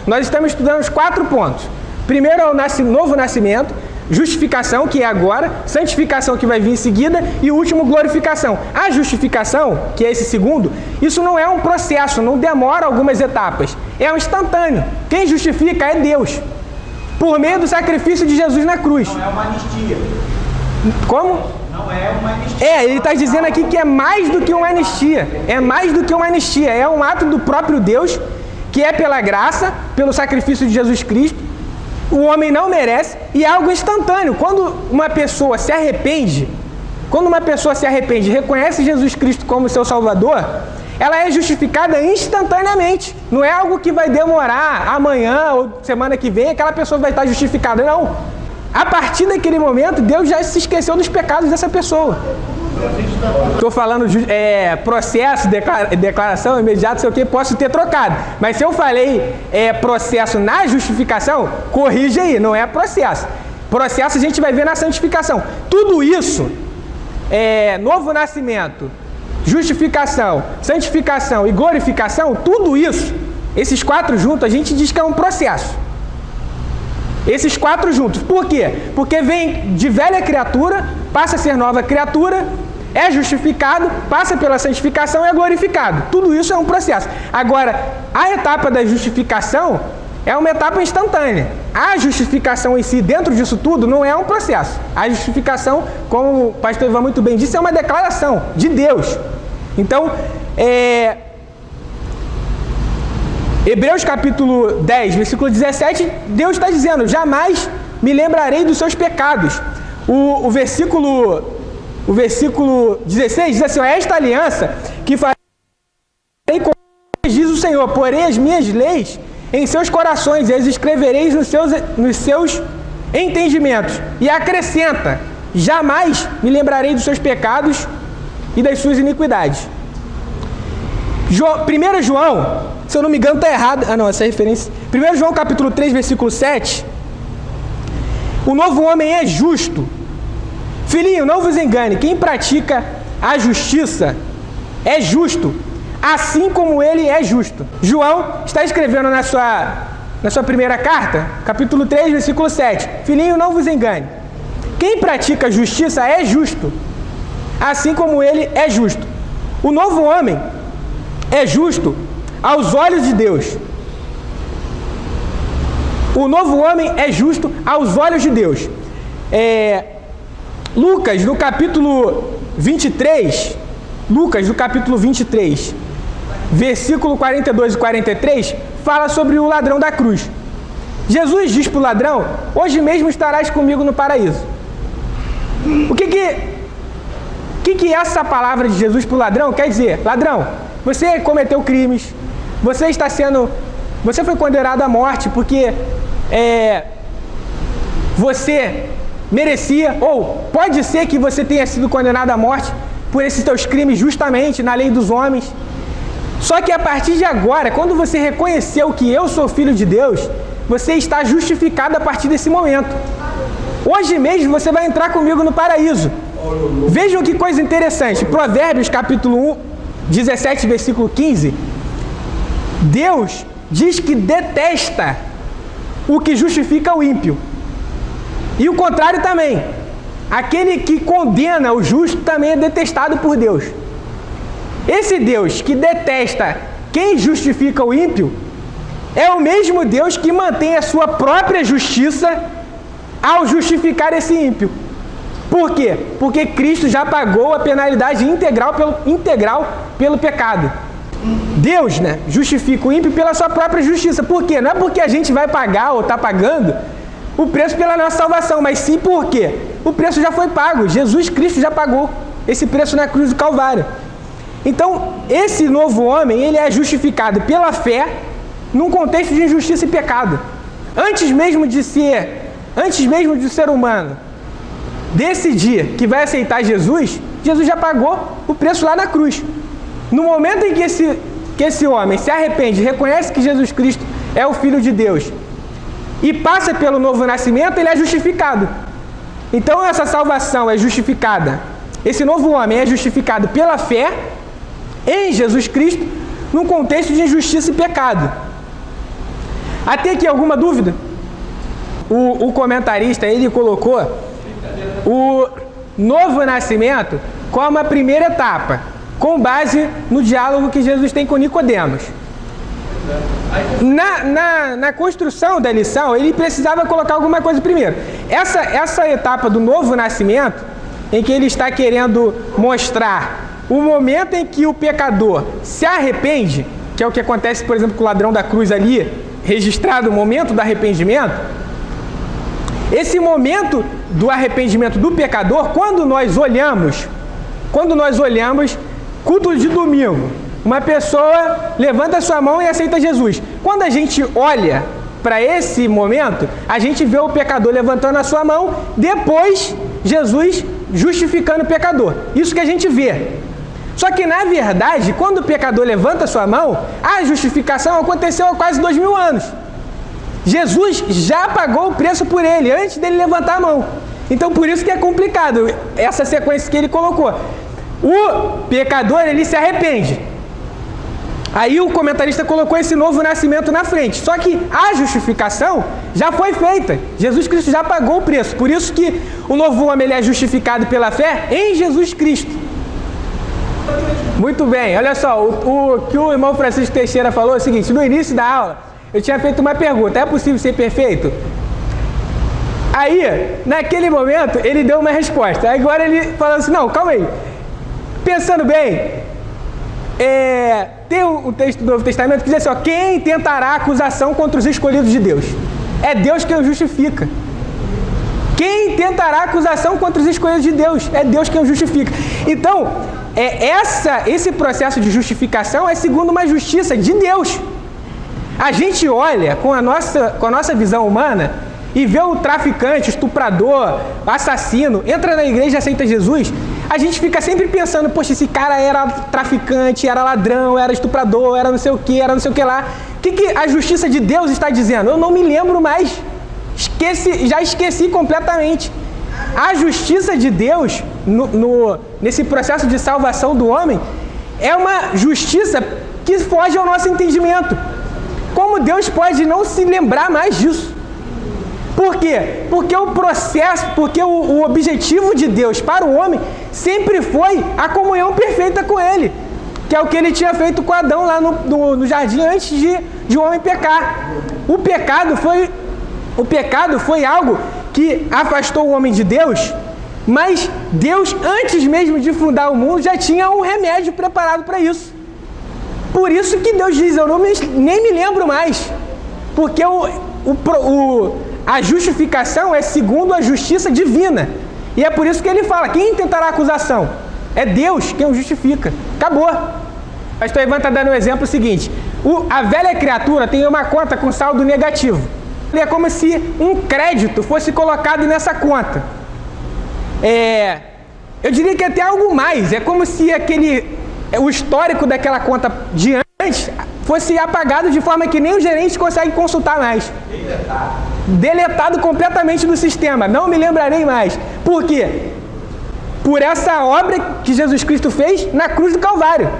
nós estamos estudando os 4 pontos. Primeiro é o novo nascimento, justificação, que é agora, santificação, que vai vir em seguida, e o último, glorificação. A justificação, que é esse segundo, isso não é um processo, não demora algumas etapas. É um instantâneo. Quem justifica é Deus, por meio do sacrifício de Jesus na cruz. Não é uma anistia. Como? Não é uma anistia. Ele está dizendo aqui que é mais do que uma anistia. É mais do que uma anistia. É um ato do próprio Deus, que é pela graça, pelo sacrifício de Jesus Cristo. O homem não merece e é algo instantâneo. Quando uma pessoa se arrepende, reconhece Jesus Cristo como seu Salvador, ela é justificada instantaneamente. Não é algo que vai demorar amanhã ou semana que vem, aquela pessoa vai estar justificada. Não. A partir daquele momento, Deus já se esqueceu dos pecados dessa pessoa. Estou falando processo, declaração, imediato, sei o que, posso ter trocado. Mas se eu falei processo na justificação, corrige aí, não é processo. Processo a gente vai ver na santificação. Tudo isso, novo nascimento, justificação, santificação e glorificação, tudo isso, esses 4 juntos, a gente diz que é um processo. Esses 4 juntos. Por quê? Porque vem de velha criatura, passa a ser nova criatura, é justificado, passa pela santificação e é glorificado. Tudo isso é um processo. Agora, a etapa da justificação é uma etapa instantânea. A justificação em si, dentro disso tudo, não é um processo. A justificação, como o pastor Ivan muito bem disse, é uma declaração de Deus. Então, Hebreus capítulo 10, versículo 17, Deus está dizendo, jamais me lembrarei dos seus pecados. O versículo 16 diz assim, esta aliança que farei com eles, diz o Senhor, porei as minhas leis em seus corações e as escrevereis nos seus entendimentos. E acrescenta, jamais me lembrarei dos seus pecados e das suas iniquidades. 1 João, se eu não me engano está errado, essa referência, 1 João capítulo 3, versículo 7, o novo homem é justo. Filhinho, não vos engane, quem pratica a justiça é justo, assim como ele é justo. João está escrevendo na sua primeira carta, capítulo 3, versículo 7, filhinho, não vos engane, quem pratica a justiça é justo, assim como ele é justo. O novo homem é justo aos olhos de Deus. O novo homem é justo aos olhos de Deus. Lucas, no capítulo 23, versículo 42 e 43, fala sobre o ladrão da cruz. Jesus diz para o ladrão, hoje mesmo estarás comigo no paraíso. O que essa palavra de Jesus para o ladrão quer dizer? Ladrão, você cometeu crimes, você foi condenado à morte porque você merecia, ou pode ser que você tenha sido condenado à morte por esses teus crimes justamente na lei dos homens. Só que a partir de agora, quando você reconheceu que eu sou filho de Deus, você está justificado a partir desse momento. Hoje mesmo você vai entrar comigo no paraíso. Vejam que coisa interessante. Provérbios capítulo 1, 17, versículo 15. Deus diz que detesta o que justifica o ímpio. E o contrário também. Aquele que condena o justo também é detestado por Deus. Esse Deus que detesta quem justifica o ímpio é o mesmo Deus que mantém a sua própria justiça ao justificar esse ímpio. Por quê? Porque Cristo já pagou a penalidade integral pelo pecado. Deus, justifica o ímpio pela sua própria justiça. Por quê? Não é porque a gente vai pagar ou está pagando o preço pela nossa salvação, mas sim porque o preço já foi pago. Jesus Cristo já pagou esse preço na cruz do Calvário. Então, esse novo homem, ele é justificado pela fé num contexto de injustiça e pecado. Antes mesmo de o ser humano decidir que vai aceitar Jesus, Jesus já pagou o preço lá na cruz. No momento em que esse homem se arrepende, reconhece que Jesus Cristo é o Filho de Deus e passa pelo novo nascimento, ele é justificado. Então essa salvação é justificada, esse novo homem é justificado pela fé em Jesus Cristo, num contexto de injustiça e pecado. Até aqui alguma dúvida? O comentarista, ele colocou o novo nascimento como a primeira etapa, com base no diálogo que Jesus tem com Nicodemos. Na construção da lição, ele precisava colocar alguma coisa primeiro. Essa etapa do novo nascimento, em que ele está querendo mostrar o momento em que o pecador se arrepende, que é o que acontece, por exemplo, com o ladrão da cruz ali, registrado o momento do arrependimento. Esse momento do arrependimento do pecador, quando nós olhamos culto de domingo, uma pessoa levanta sua mão e aceita Jesus. Quando a gente olha para esse momento, a gente vê o pecador levantando a sua mão, depois Jesus justificando o pecador. Isso que a gente vê. Só que, na verdade, quando o pecador levanta sua mão, a justificação aconteceu há quase 2000 anos. Jesus já pagou o preço por ele, antes dele levantar a mão. Então, por isso que é complicado essa sequência que ele colocou. O pecador, ele se arrepende. Aí o comentarista colocou esse novo nascimento na frente. Só que a justificação já foi feita. Jesus Cristo já pagou o preço. Por isso que o novo homem, ele é justificado pela fé em Jesus Cristo. Muito bem, olha só, o que o irmão Francisco Teixeira falou é o seguinte: no início da aula, eu tinha feito uma pergunta: é possível ser perfeito? Aí, naquele momento, ele deu uma resposta. Agora ele falou assim: não, calma aí. Pensando bem, tem um texto do Novo Testamento que diz assim: ó, quem tentará acusação contra os escolhidos de Deus? É Deus quem o justifica. Quem tentará acusação contra os escolhidos de Deus? É Deus quem o justifica. Então, esse processo de justificação é segundo uma justiça de Deus. A gente olha com a nossa visão humana e vê o traficante, estuprador, assassino, entra na igreja e aceita Jesus, a gente fica sempre pensando: poxa, esse cara era traficante, era ladrão, era estuprador, era não sei o que lá. O que a justiça de Deus está dizendo? Eu não me lembro mais. Já esqueci completamente. A justiça de Deus, nesse processo de salvação do homem, é uma justiça que foge ao nosso entendimento. Como Deus pode não se lembrar mais disso? Por quê? Porque o objetivo de Deus para o homem sempre foi a comunhão perfeita com Ele, que é o que Ele tinha feito com Adão lá no jardim antes de o homem pecar. O pecado foi algo que afastou o homem de Deus, mas Deus, antes mesmo de fundar o mundo, já tinha um remédio preparado para isso. Por isso que Deus diz: eu nem me lembro mais, porque a justificação é segundo a justiça divina. E é por isso que ele fala: quem tentará acusação? É Deus quem o justifica. Acabou. O pastor Ivan está dando um exemplo seguinte: a velha criatura tem uma conta com saldo negativo. É como se um crédito fosse colocado nessa conta. Eu diria que até algo mais. É como se o histórico daquela conta de fosse apagado de forma que nem o gerente consegue consultar mais. Deletado completamente do sistema. Não me lembrarei mais. Por quê? Por essa obra que Jesus Cristo fez na cruz do Calvário.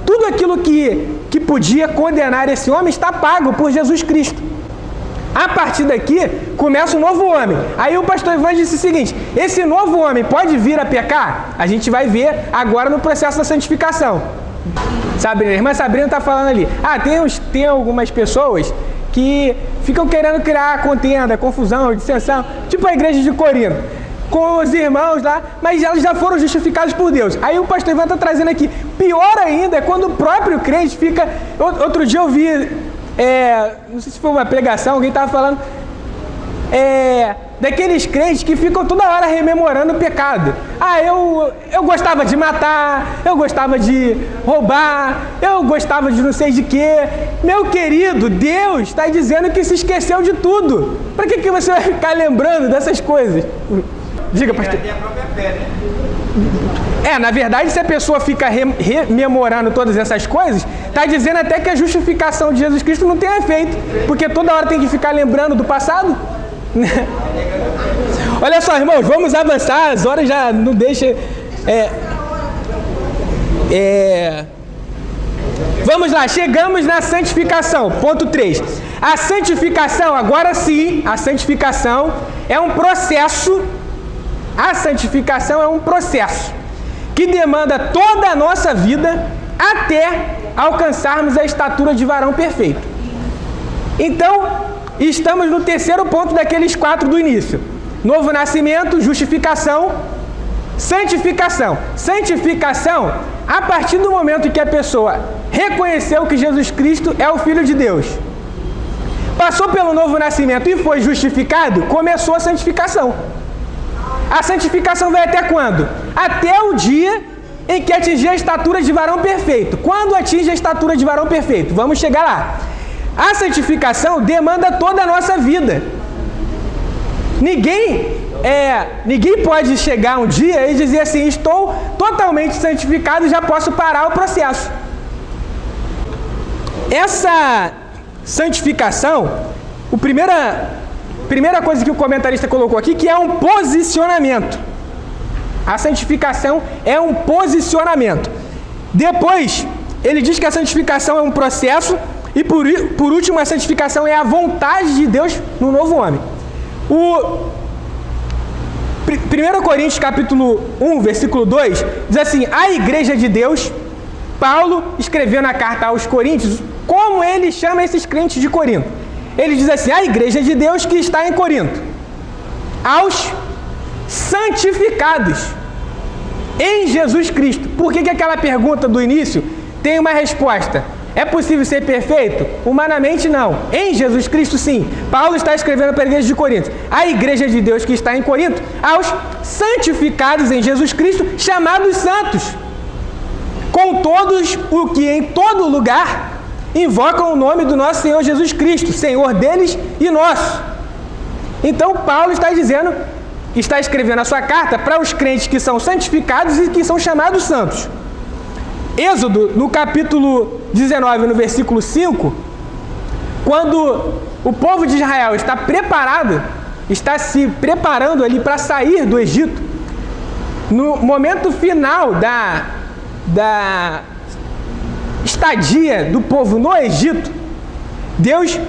Tudo aquilo que podia condenar esse homem está pago por Jesus Cristo. A partir daqui, começa um novo homem. Aí o pastor Ivan disse o seguinte: esse novo homem pode vir a pecar? A gente vai ver agora no processo da santificação. Sabrina, a irmã Sabrina está falando ali. Tem algumas pessoas que ficam querendo criar contenda, confusão, dissensão, tipo a igreja de Corinto, com os irmãos lá, mas elas já foram justificadas por Deus. Aí o pastor Ivan está trazendo aqui, pior ainda é quando o próprio crente fica... Outro dia eu vi, não sei se foi uma pregação, alguém estava falando, daqueles crentes que ficam toda hora rememorando o pecado. Eu gostava de matar, eu gostava de roubar, eu gostava de não sei de quê. Meu querido, Deus está dizendo que se esqueceu de tudo. Para que você vai ficar lembrando dessas coisas? Diga, pastor. É a própria fé, né? Na verdade, se a pessoa fica rememorando todas essas coisas, está dizendo até que a justificação de Jesus Cristo não tem efeito, porque toda hora tem que ficar lembrando do passado. Olha só, irmãos, vamos avançar, as horas já não deixam. Vamos lá, chegamos na santificação, ponto 3. A santificação, agora sim, a santificação é um processo. A santificação é um processo que demanda toda a nossa vida até alcançarmos a estatura de varão perfeito. Então, estamos no terceiro ponto daqueles 4 do início. Novo nascimento, justificação, santificação. Santificação, a partir do momento que a pessoa reconheceu que Jesus Cristo é o Filho de Deus, passou pelo novo nascimento e foi justificado, começou a santificação. A santificação vai até quando? Até o dia em que atingir a estatura de varão perfeito. Quando atinge a estatura de varão perfeito? Vamos chegar lá. A santificação demanda toda a nossa vida. Ninguém pode chegar um dia e dizer assim: estou totalmente santificado e já posso parar o processo. Essa santificação, primeira coisa que o comentarista colocou aqui, que é um posicionamento. A santificação é um posicionamento. Depois, ele diz que a santificação é um processo. E por último, a santificação é a vontade de Deus no novo homem. 1 Coríntios capítulo 1, versículo 2, diz assim: a igreja de Deus, Paulo escrevendo a carta aos Coríntios, como ele chama esses crentes de Corinto? Ele diz assim: a igreja de Deus que está em Corinto, aos santificados em Jesus Cristo. Por que aquela pergunta do início tem uma resposta? É possível ser perfeito? Humanamente não. Em Jesus Cristo sim. Paulo está escrevendo para a igreja de Corinto. A igreja de Deus que está em Corinto, aos santificados em Jesus Cristo, chamados santos, com todos o que em todo lugar invocam o nome do nosso Senhor Jesus Cristo, Senhor deles e nosso. Então Paulo está escrevendo a sua carta para os crentes que são santificados e que são chamados santos. Êxodo, no capítulo 19, no versículo 5, quando o povo de Israel está se preparando ali para sair do Egito, no momento final da estadia do povo no Egito, Deus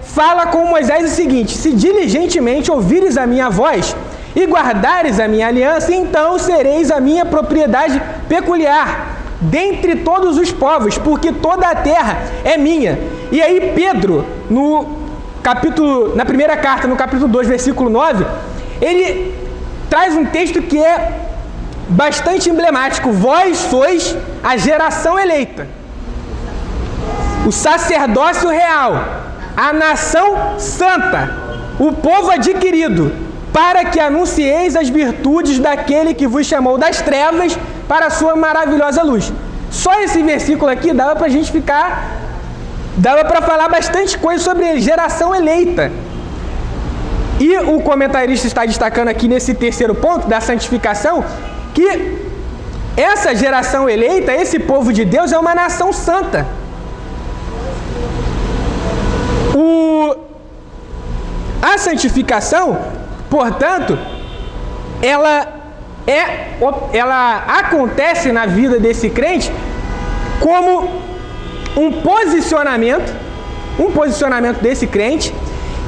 fala com Moisés o seguinte: se diligentemente ouvires a minha voz e guardares a minha aliança, então sereis a minha propriedade peculiar dentre todos os povos, porque toda a terra é minha. E aí Pedro, na primeira carta, no capítulo 2, versículo 9, ele traz um texto que é bastante emblemático: vós sois a geração eleita, o sacerdócio real, a nação santa, o povo adquirido, para que anuncieis as virtudes daquele que vos chamou das trevas para a sua maravilhosa luz. Só esse versículo aqui dava para falar bastante coisa sobre ele, geração eleita. E o comentarista está destacando aqui nesse terceiro ponto da santificação que essa geração eleita, esse povo de Deus, é uma nação santa. A santificação, portanto, ela acontece na vida desse crente como um posicionamento desse crente,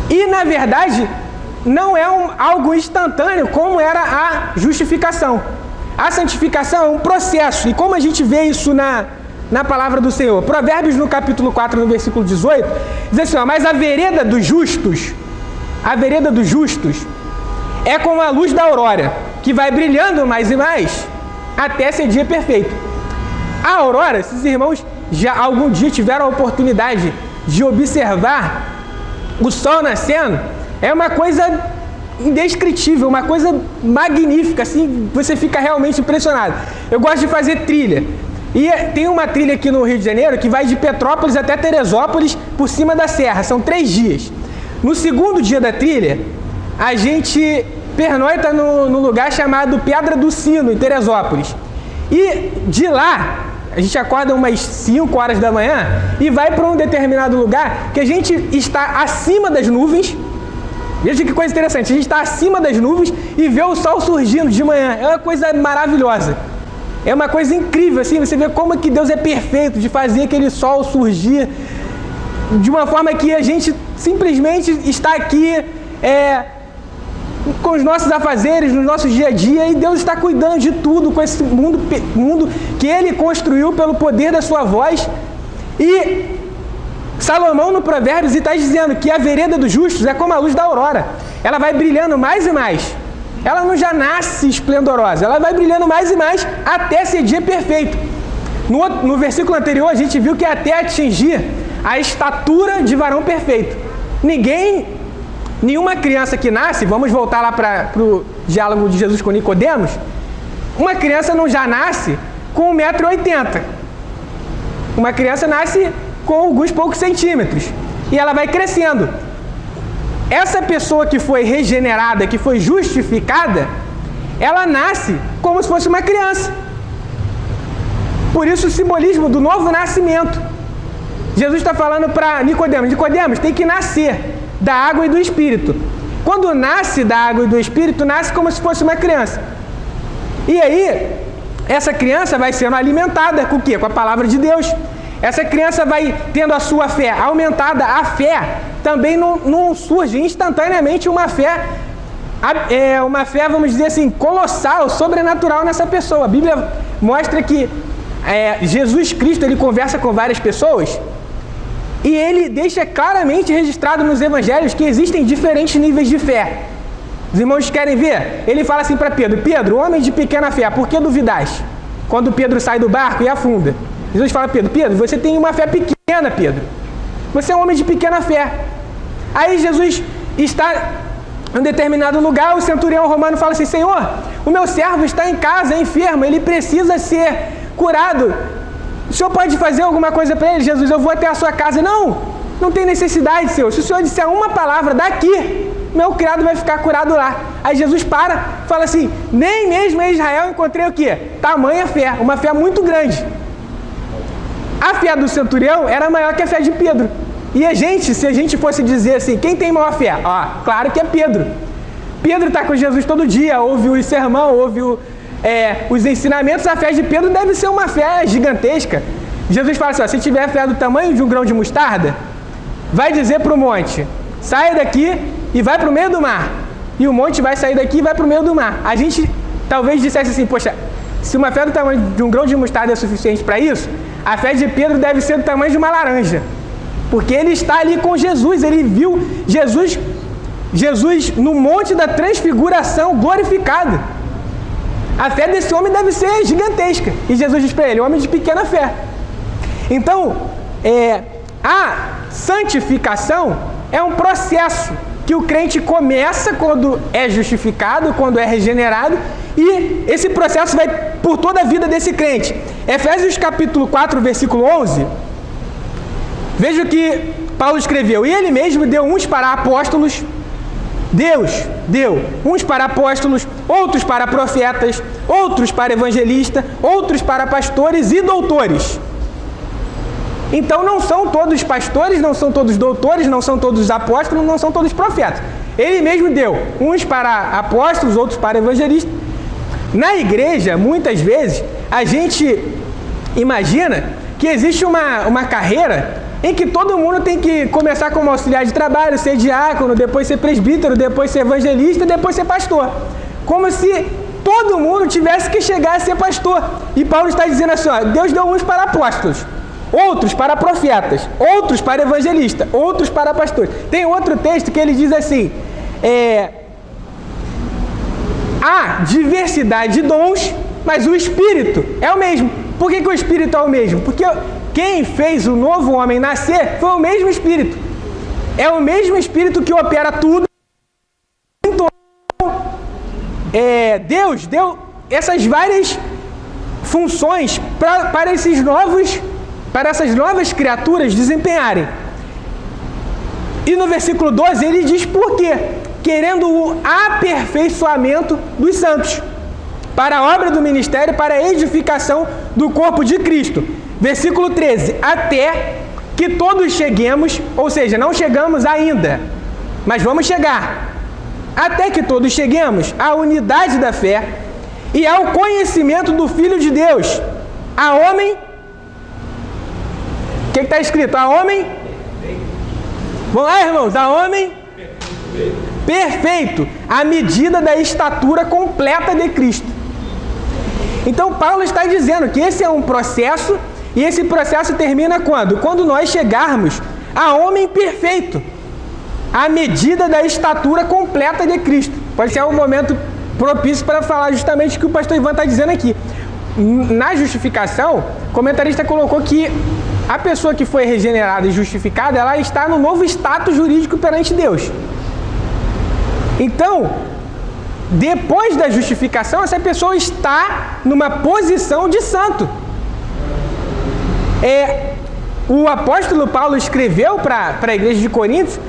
e na verdade não é algo instantâneo como era a justificação. A santificação é um processo, e como a gente vê isso na palavra do Senhor? Provérbios no capítulo 4, no versículo 18, diz assim, ó, mas a vereda dos justos é como a luz da aurora, que vai brilhando mais e mais até ser dia perfeito. A aurora, esses irmãos já algum dia tiveram a oportunidade de observar o sol nascendo, é uma coisa indescritível, uma coisa magnífica, assim, você fica realmente impressionado. Eu gosto de fazer trilha, e tem uma trilha aqui no Rio de Janeiro que vai de Petrópolis até Teresópolis por cima da serra, são 3 dias. No segundo dia da trilha, a gente pernoita no lugar chamado Pedra do Sino, em Teresópolis, e de lá a gente acorda umas 5 horas da manhã e vai para um determinado lugar que a gente está acima das nuvens. Veja que coisa interessante, a gente está acima das nuvens e vê o sol surgindo de manhã. É uma coisa maravilhosa. É uma coisa incrível, assim, você vê como que Deus é perfeito de fazer aquele sol surgir de uma forma que a gente simplesmente está aqui com os nossos afazeres, no nosso dia a dia, e Deus está cuidando de tudo com esse mundo que Ele construiu pelo poder da sua voz. E Salomão no Provérbios está dizendo que a vereda dos justos é como a luz da aurora. Ela vai brilhando mais e mais. Ela não já nasce esplendorosa, ela vai brilhando mais e mais até ser dia perfeito. No versículo anterior a gente viu que até atingir a estatura de varão perfeito. Nenhuma criança que nasce, vamos voltar lá para o diálogo de Jesus com Nicodemos, uma criança não já nasce com 1,80 m. Uma criança nasce com alguns poucos centímetros, e ela vai crescendo. Essa pessoa que foi regenerada, que foi justificada, ela nasce como se fosse uma criança. Por isso o simbolismo do novo nascimento. Jesus está falando para Nicodemos, Nicodemos tem que nascer da água e do Espírito. Quando nasce da água e do Espírito, nasce como se fosse uma criança. E aí, essa criança vai sendo alimentada com o quê? Com a palavra de Deus. Essa criança vai tendo a sua fé aumentada. A fé também não surge instantaneamente uma fé, vamos dizer assim, colossal, sobrenatural nessa pessoa. A Bíblia mostra que Jesus Cristo, ele conversa com várias pessoas e ele deixa claramente registrado nos evangelhos que existem diferentes níveis de fé. Os irmãos querem ver? Ele fala assim para Pedro, Pedro, homem de pequena fé, por que duvidaste? Quando Pedro sai do barco e afunda. Jesus fala, Pedro, você tem uma fé pequena, Pedro. Você é um homem de pequena fé. Aí Jesus está em um determinado lugar, o centurião romano fala assim, Senhor, o meu servo está em casa, é enfermo, ele precisa ser curado. O Senhor pode fazer alguma coisa para ele? Jesus, eu vou até a sua casa. Não tem necessidade, Senhor. Se o Senhor disser uma palavra daqui, meu criado vai ficar curado lá. Aí Jesus fala assim, nem mesmo em Israel encontrei o quê? Tamanha fé, uma fé muito grande. A fé do centurião era maior que a fé de Pedro. E se a gente fosse dizer assim, quem tem maior fé? Claro que é Pedro. Pedro está com Jesus todo dia, ouve o sermão, ouve os ensinamentos. A fé de Pedro deve ser uma fé gigantesca. Jesus fala assim, se tiver fé do tamanho de um grão de mostarda, vai dizer para o monte, sai daqui e vai para o meio do mar. E o monte vai sair daqui e vai para o meio do mar. A gente talvez dissesse assim, poxa, se uma fé do tamanho de um grão de mostarda é suficiente para isso, a fé de Pedro deve ser do tamanho de uma laranja. Porque ele está ali com Jesus, ele viu Jesus no monte da transfiguração glorificado. A fé desse homem deve ser gigantesca. E Jesus diz para ele, homem de pequena fé. Então, a santificação é um processo que o crente começa quando é justificado, quando é regenerado, e esse processo vai por toda a vida desse crente. Efésios capítulo 4, versículo 11, veja o que Paulo escreveu, e ele mesmo deu uns para apóstolos, Deus deu uns para apóstolos, outros para profetas, outros para evangelistas, outros para pastores e doutores. Então não são todos pastores, não são todos doutores, não são todos apóstolos, não são todos profetas. Ele mesmo deu uns para apóstolos, outros para evangelistas. Na igreja, muitas vezes, a gente imagina que existe uma carreira em que todo mundo tem que começar como auxiliar de trabalho, ser diácono, depois ser presbítero, depois ser evangelista, depois ser pastor. Como se todo mundo tivesse que chegar a ser pastor. E Paulo está dizendo assim, ó, Deus deu uns para apóstolos, outros para profetas, outros para evangelistas, outros para pastores. Tem outro texto que ele diz assim, há diversidade de dons, mas o Espírito é o mesmo. Por que o Espírito é o mesmo? Porque quem fez o novo homem nascer foi o mesmo Espírito. É o mesmo Espírito que opera tudo. Então, Deus deu essas várias funções para essas novas criaturas desempenharem. E no versículo 12 ele diz por quê? Querendo o aperfeiçoamento dos santos, para a obra do ministério, para a edificação do corpo de Cristo. Versículo 13, até que todos cheguemos, ou seja, não chegamos ainda, mas vamos chegar, até que todos cheguemos à unidade da fé e ao conhecimento do Filho de Deus, a homem, o que está escrito? A homem, vamos lá, irmãos, a homem perfeito, à medida da estatura completa de Cristo. Então Paulo está dizendo que esse é um processo, e esse processo termina quando? Quando nós chegarmos a homem perfeito, à medida da estatura completa de Cristo. Pode ser um momento propício para falar justamente o que o pastor Ivan está dizendo aqui. Na justificação, o comentarista colocou que a pessoa que foi regenerada e justificada, ela está no novo status jurídico perante Deus. Então, depois da justificação, essa pessoa está numa posição de santo. O apóstolo Paulo escreveu para a igreja de Corinto,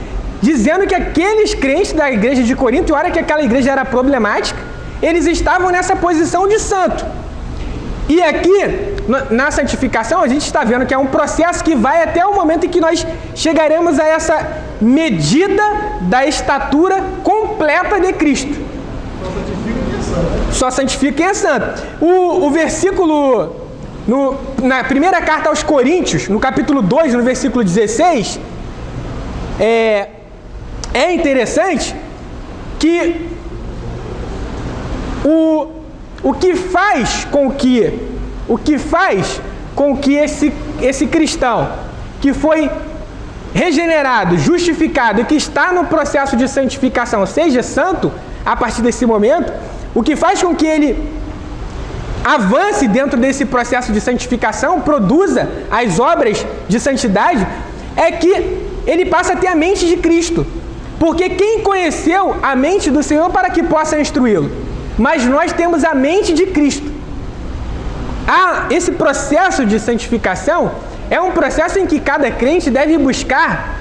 dizendo que aqueles crentes da igreja de Corinto, e a hora que aquela igreja era problemática, eles estavam nessa posição de santo. E aqui, na santificação, a gente está vendo que é um processo que vai até o momento em que nós chegaremos a essa medida da estatura completa de Cristo. Só santifica quem é santo. O versículo, na primeira carta aos Coríntios, no capítulo 2, no versículo 16, é interessante que o que faz com que esse cristão que foi regenerado, justificado e que está no processo de santificação seja santo a partir desse momento, o que faz com que ele avance dentro desse processo de santificação, produza as obras de santidade, é que ele passa a ter a mente de Cristo. Porque quem conheceu a mente do Senhor para que possa instruí-lo? Mas nós temos a mente de Cristo. Esse processo de santificação é um processo em que cada crente deve buscar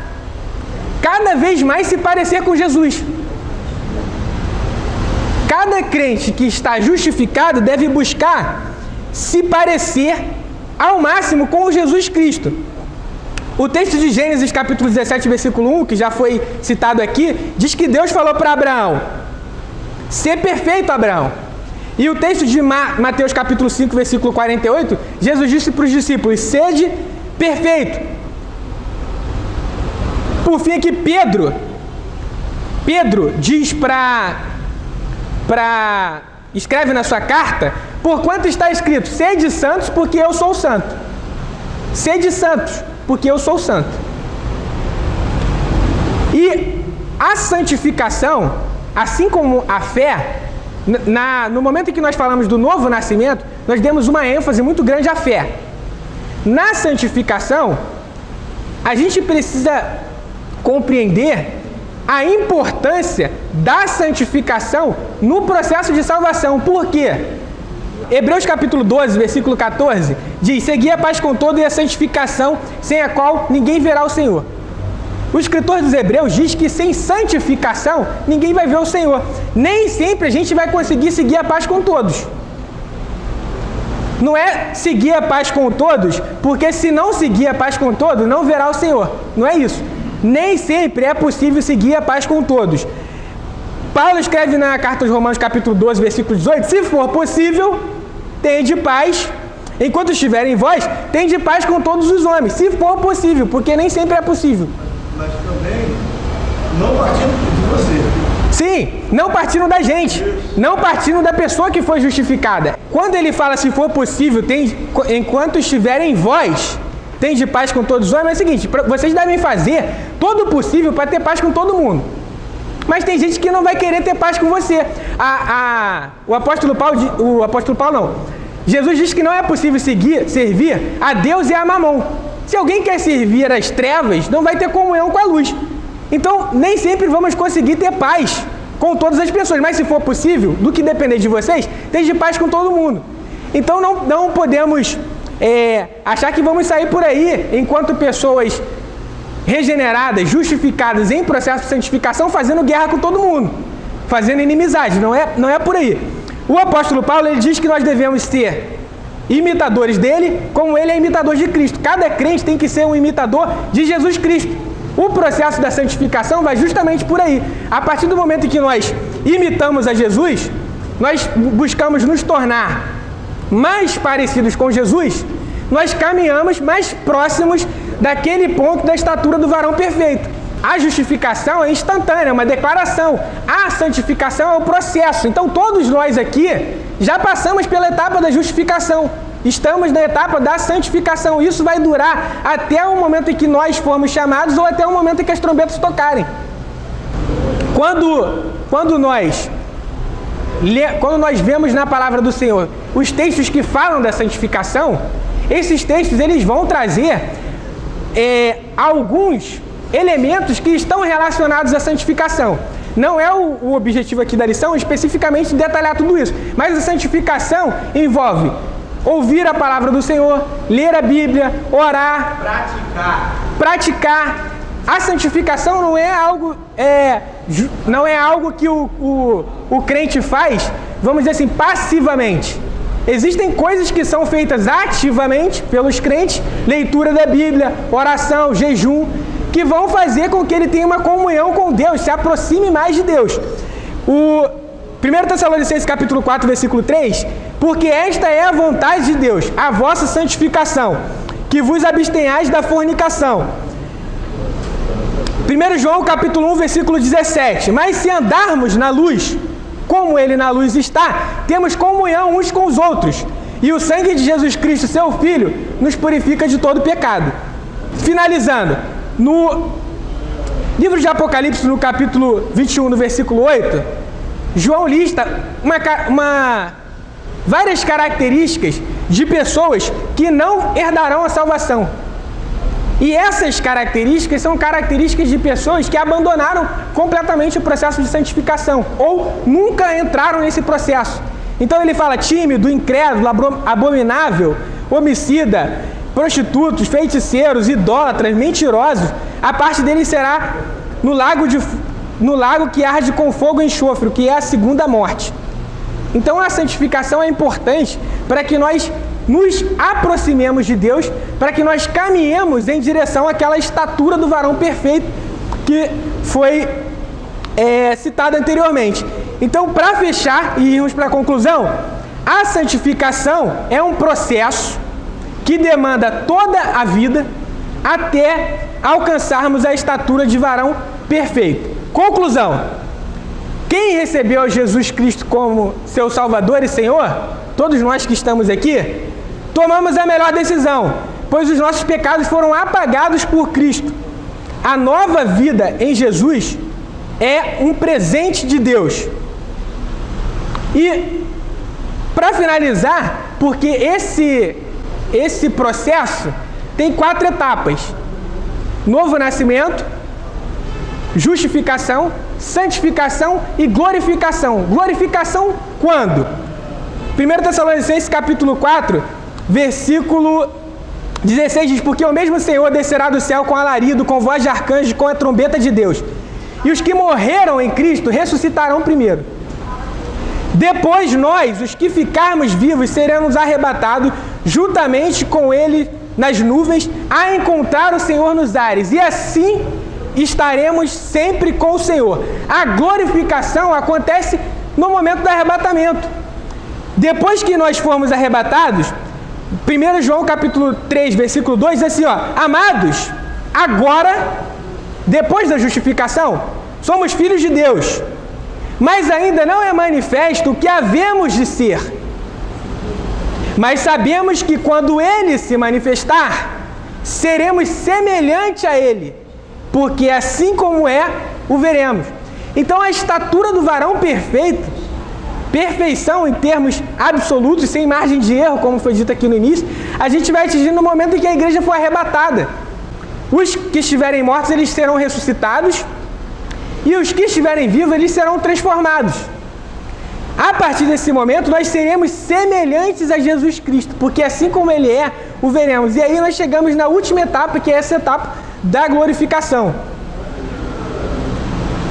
cada vez mais se parecer com Jesus. Cada crente que está justificado deve buscar se parecer ao máximo com o Jesus Cristo. O texto de Gênesis capítulo 17, versículo 1, que já foi citado aqui, diz que Deus falou para Abraão: ser perfeito, Abraão. E o texto de Mateus capítulo 5, versículo 48, Jesus disse para os discípulos: sede perfeito. Por fim aqui Pedro diz escreve na sua carta: porquanto está escrito, sede santos porque eu sou santo. Sede santos porque eu sou santo. E a santificação, assim como a fé, no momento em que nós falamos do novo nascimento, nós demos uma ênfase muito grande à fé. Na santificação, a gente precisa compreender a importância da santificação no processo de salvação. Por quê? Hebreus capítulo 12, versículo 14, diz: segui a paz com todo e a santificação, sem a qual ninguém verá o Senhor. O escritor dos Hebreus diz que sem santificação ninguém vai ver o Senhor. Nem sempre a gente vai conseguir seguir a paz com todos. Não é seguir a paz com todos, porque se não seguir a paz com todos, não verá o Senhor. Não é isso. Nem sempre é possível seguir a paz com todos. Paulo escreve na carta aos Romanos, capítulo 12, versículo 18, se for possível, tende paz, enquanto estiverem em vós, tende paz com todos os homens, se for possível, porque nem sempre é possível. Mas também não partindo de você. Sim, não partindo da gente, não partindo da pessoa que foi justificada. Quando ele fala se for possível, enquanto estiverem em vós, tende paz com todos os homens, é o seguinte, vocês devem fazer todo o possível para ter paz com todo mundo. Mas tem gente que não vai querer ter paz com você. O apóstolo Paulo não. Jesus diz que não é possível servir a Deus e a Mamon. Se alguém quer servir às trevas, não vai ter comunhão com a luz. Então, nem sempre vamos conseguir ter paz com todas as pessoas. Mas se for possível, do que depender de vocês, tenha paz com todo mundo. Então, não podemos achar que vamos sair por aí enquanto pessoas regeneradas, justificadas em processo de santificação, fazendo guerra com todo mundo, fazendo inimizade, não é por aí. O apóstolo Paulo, ele diz que nós devemos ser imitadores dele, como ele é imitador de Cristo. Cada crente tem que ser um imitador de Jesus Cristo. O processo da santificação vai justamente por aí. A partir do momento em que nós imitamos a Jesus, nós buscamos nos tornar mais parecidos com Jesus, nós caminhamos mais próximos daquele ponto da estatura do varão perfeito. A justificação é instantânea, é uma declaração. A santificação é o processo. Então todos nós aqui já passamos pela etapa da justificação. Estamos na etapa da santificação. Isso vai durar até o momento em que nós formos chamados ou até o momento em que as trombetas tocarem. Quando nós vemos na palavra do Senhor os textos que falam da santificação, esses textos eles vão trazer alguns elementos que estão relacionados à santificação. Não é o objetivo aqui da lição especificamente detalhar tudo isso, mas a santificação envolve ouvir a palavra do Senhor, ler a Bíblia, orar, praticar. A santificação não é algo que o crente faz, vamos dizer assim, passivamente. Existem coisas que são feitas ativamente pelos crentes, leitura da Bíblia, oração, jejum, que vão fazer com que ele tenha uma comunhão com Deus, se aproxime mais de Deus. O 1 Tessalonicenses capítulo 4, versículo 3, porque esta é a vontade de Deus, a vossa santificação, que vos abstenhais da fornicação. 1 João capítulo 1, versículo 17, mas se andarmos na luz, como ele na luz está, temos comunhão uns com os outros, e o sangue de Jesus Cristo, seu Filho, nos purifica de todo pecado. Finalizando, no livro de Apocalipse, no capítulo 21, no versículo 8, João lista várias características de pessoas que não herdarão a salvação. E essas características são características de pessoas que abandonaram completamente o processo de santificação ou nunca entraram nesse processo. Então ele fala tímido, incrédulo, abominável, homicida, prostitutos, feiticeiros, idólatras, mentirosos. A parte deles será no lago que arde com fogo e enxofre, que é a segunda morte. Então a santificação é importante para que nós nos aproximemos de Deus, para que nós caminhemos em direção àquela estatura do varão perfeito que foi citada anteriormente. Então, para fechar e irmos para a conclusão, a santificação é um processo que demanda toda a vida até alcançarmos a estatura de varão perfeito. Conclusão: quem recebeu Jesus Cristo como seu Salvador e Senhor, todos nós que estamos aqui, tomamos a melhor decisão, pois os nossos pecados foram apagados por Cristo. A nova vida em Jesus é um presente de Deus. E, para finalizar, porque esse processo tem 4 etapas: novo nascimento, justificação, santificação e glorificação. Glorificação quando? 1 Tessalonicenses capítulo 4, versículo 16 diz, porque o mesmo Senhor descerá do céu com alarido, com voz de arcanjo, com a trombeta de Deus. E os que morreram em Cristo ressuscitarão primeiro. Depois nós, os que ficarmos vivos, seremos arrebatados juntamente com Ele nas nuvens, a encontrar o Senhor nos ares. E assim estaremos sempre com o Senhor. A glorificação acontece no momento do arrebatamento. Depois que nós formos arrebatados, 1 João capítulo 3, versículo 2, diz assim, ó, amados, agora, depois da justificação, somos filhos de Deus, mas ainda não é manifesto o que havemos de ser. Mas sabemos que quando Ele se manifestar, seremos semelhante a Ele, porque assim como é, o veremos. Então a estatura do varão perfeito, perfeição em termos absolutos, sem margem de erro, como foi dito aqui no início, a gente vai atingir no momento em que a igreja for arrebatada. Os que estiverem mortos, eles serão ressuscitados, e os que estiverem vivos, eles serão transformados. A partir desse momento, nós seremos semelhantes a Jesus Cristo, porque assim como Ele é, o veremos. E aí nós chegamos na última etapa, que é essa etapa da glorificação.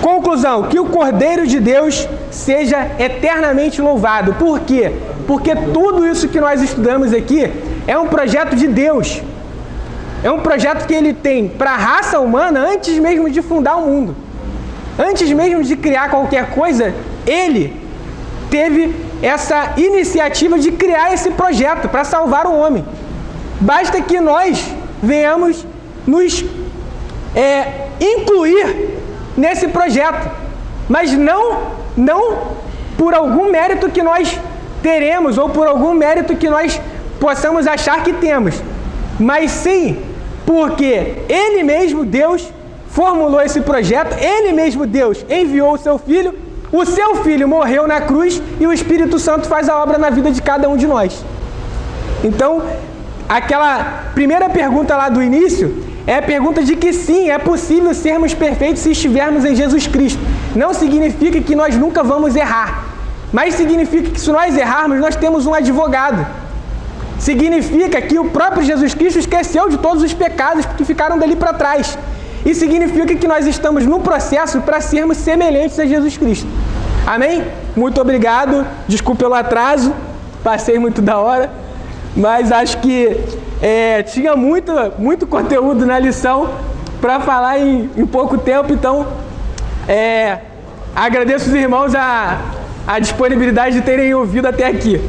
Conclusão, que o Cordeiro de Deus seja eternamente louvado. Por quê? Porque tudo isso que nós estudamos aqui é um projeto de Deus. É um projeto que Ele tem para a raça humana antes mesmo de fundar o mundo. Antes mesmo de criar qualquer coisa, Ele teve essa iniciativa de criar esse projeto para salvar o homem. Basta que nós venhamos nos incluir nesse projeto, mas não por algum mérito que nós teremos ou por algum mérito que nós possamos achar que temos, mas sim porque Ele mesmo, Deus, formulou esse projeto, Ele mesmo, Deus, enviou o seu Filho morreu na cruz e o Espírito Santo faz a obra na vida de cada um de nós. Então, aquela primeira pergunta lá do início é a pergunta de que sim, é possível sermos perfeitos se estivermos em Jesus Cristo. Não significa que nós nunca vamos errar, mas significa que se nós errarmos, nós temos um advogado. Significa que o próprio Jesus Cristo esqueceu de todos os pecados que ficaram dali para trás. E significa que nós estamos no processo para sermos semelhantes a Jesus Cristo. Amém? Muito obrigado. Desculpe pelo atraso. Passei muito da hora. Mas acho que tinha muito conteúdo na lição para falar em pouco tempo. Então, agradeço os irmãos a disponibilidade de terem ouvido até aqui.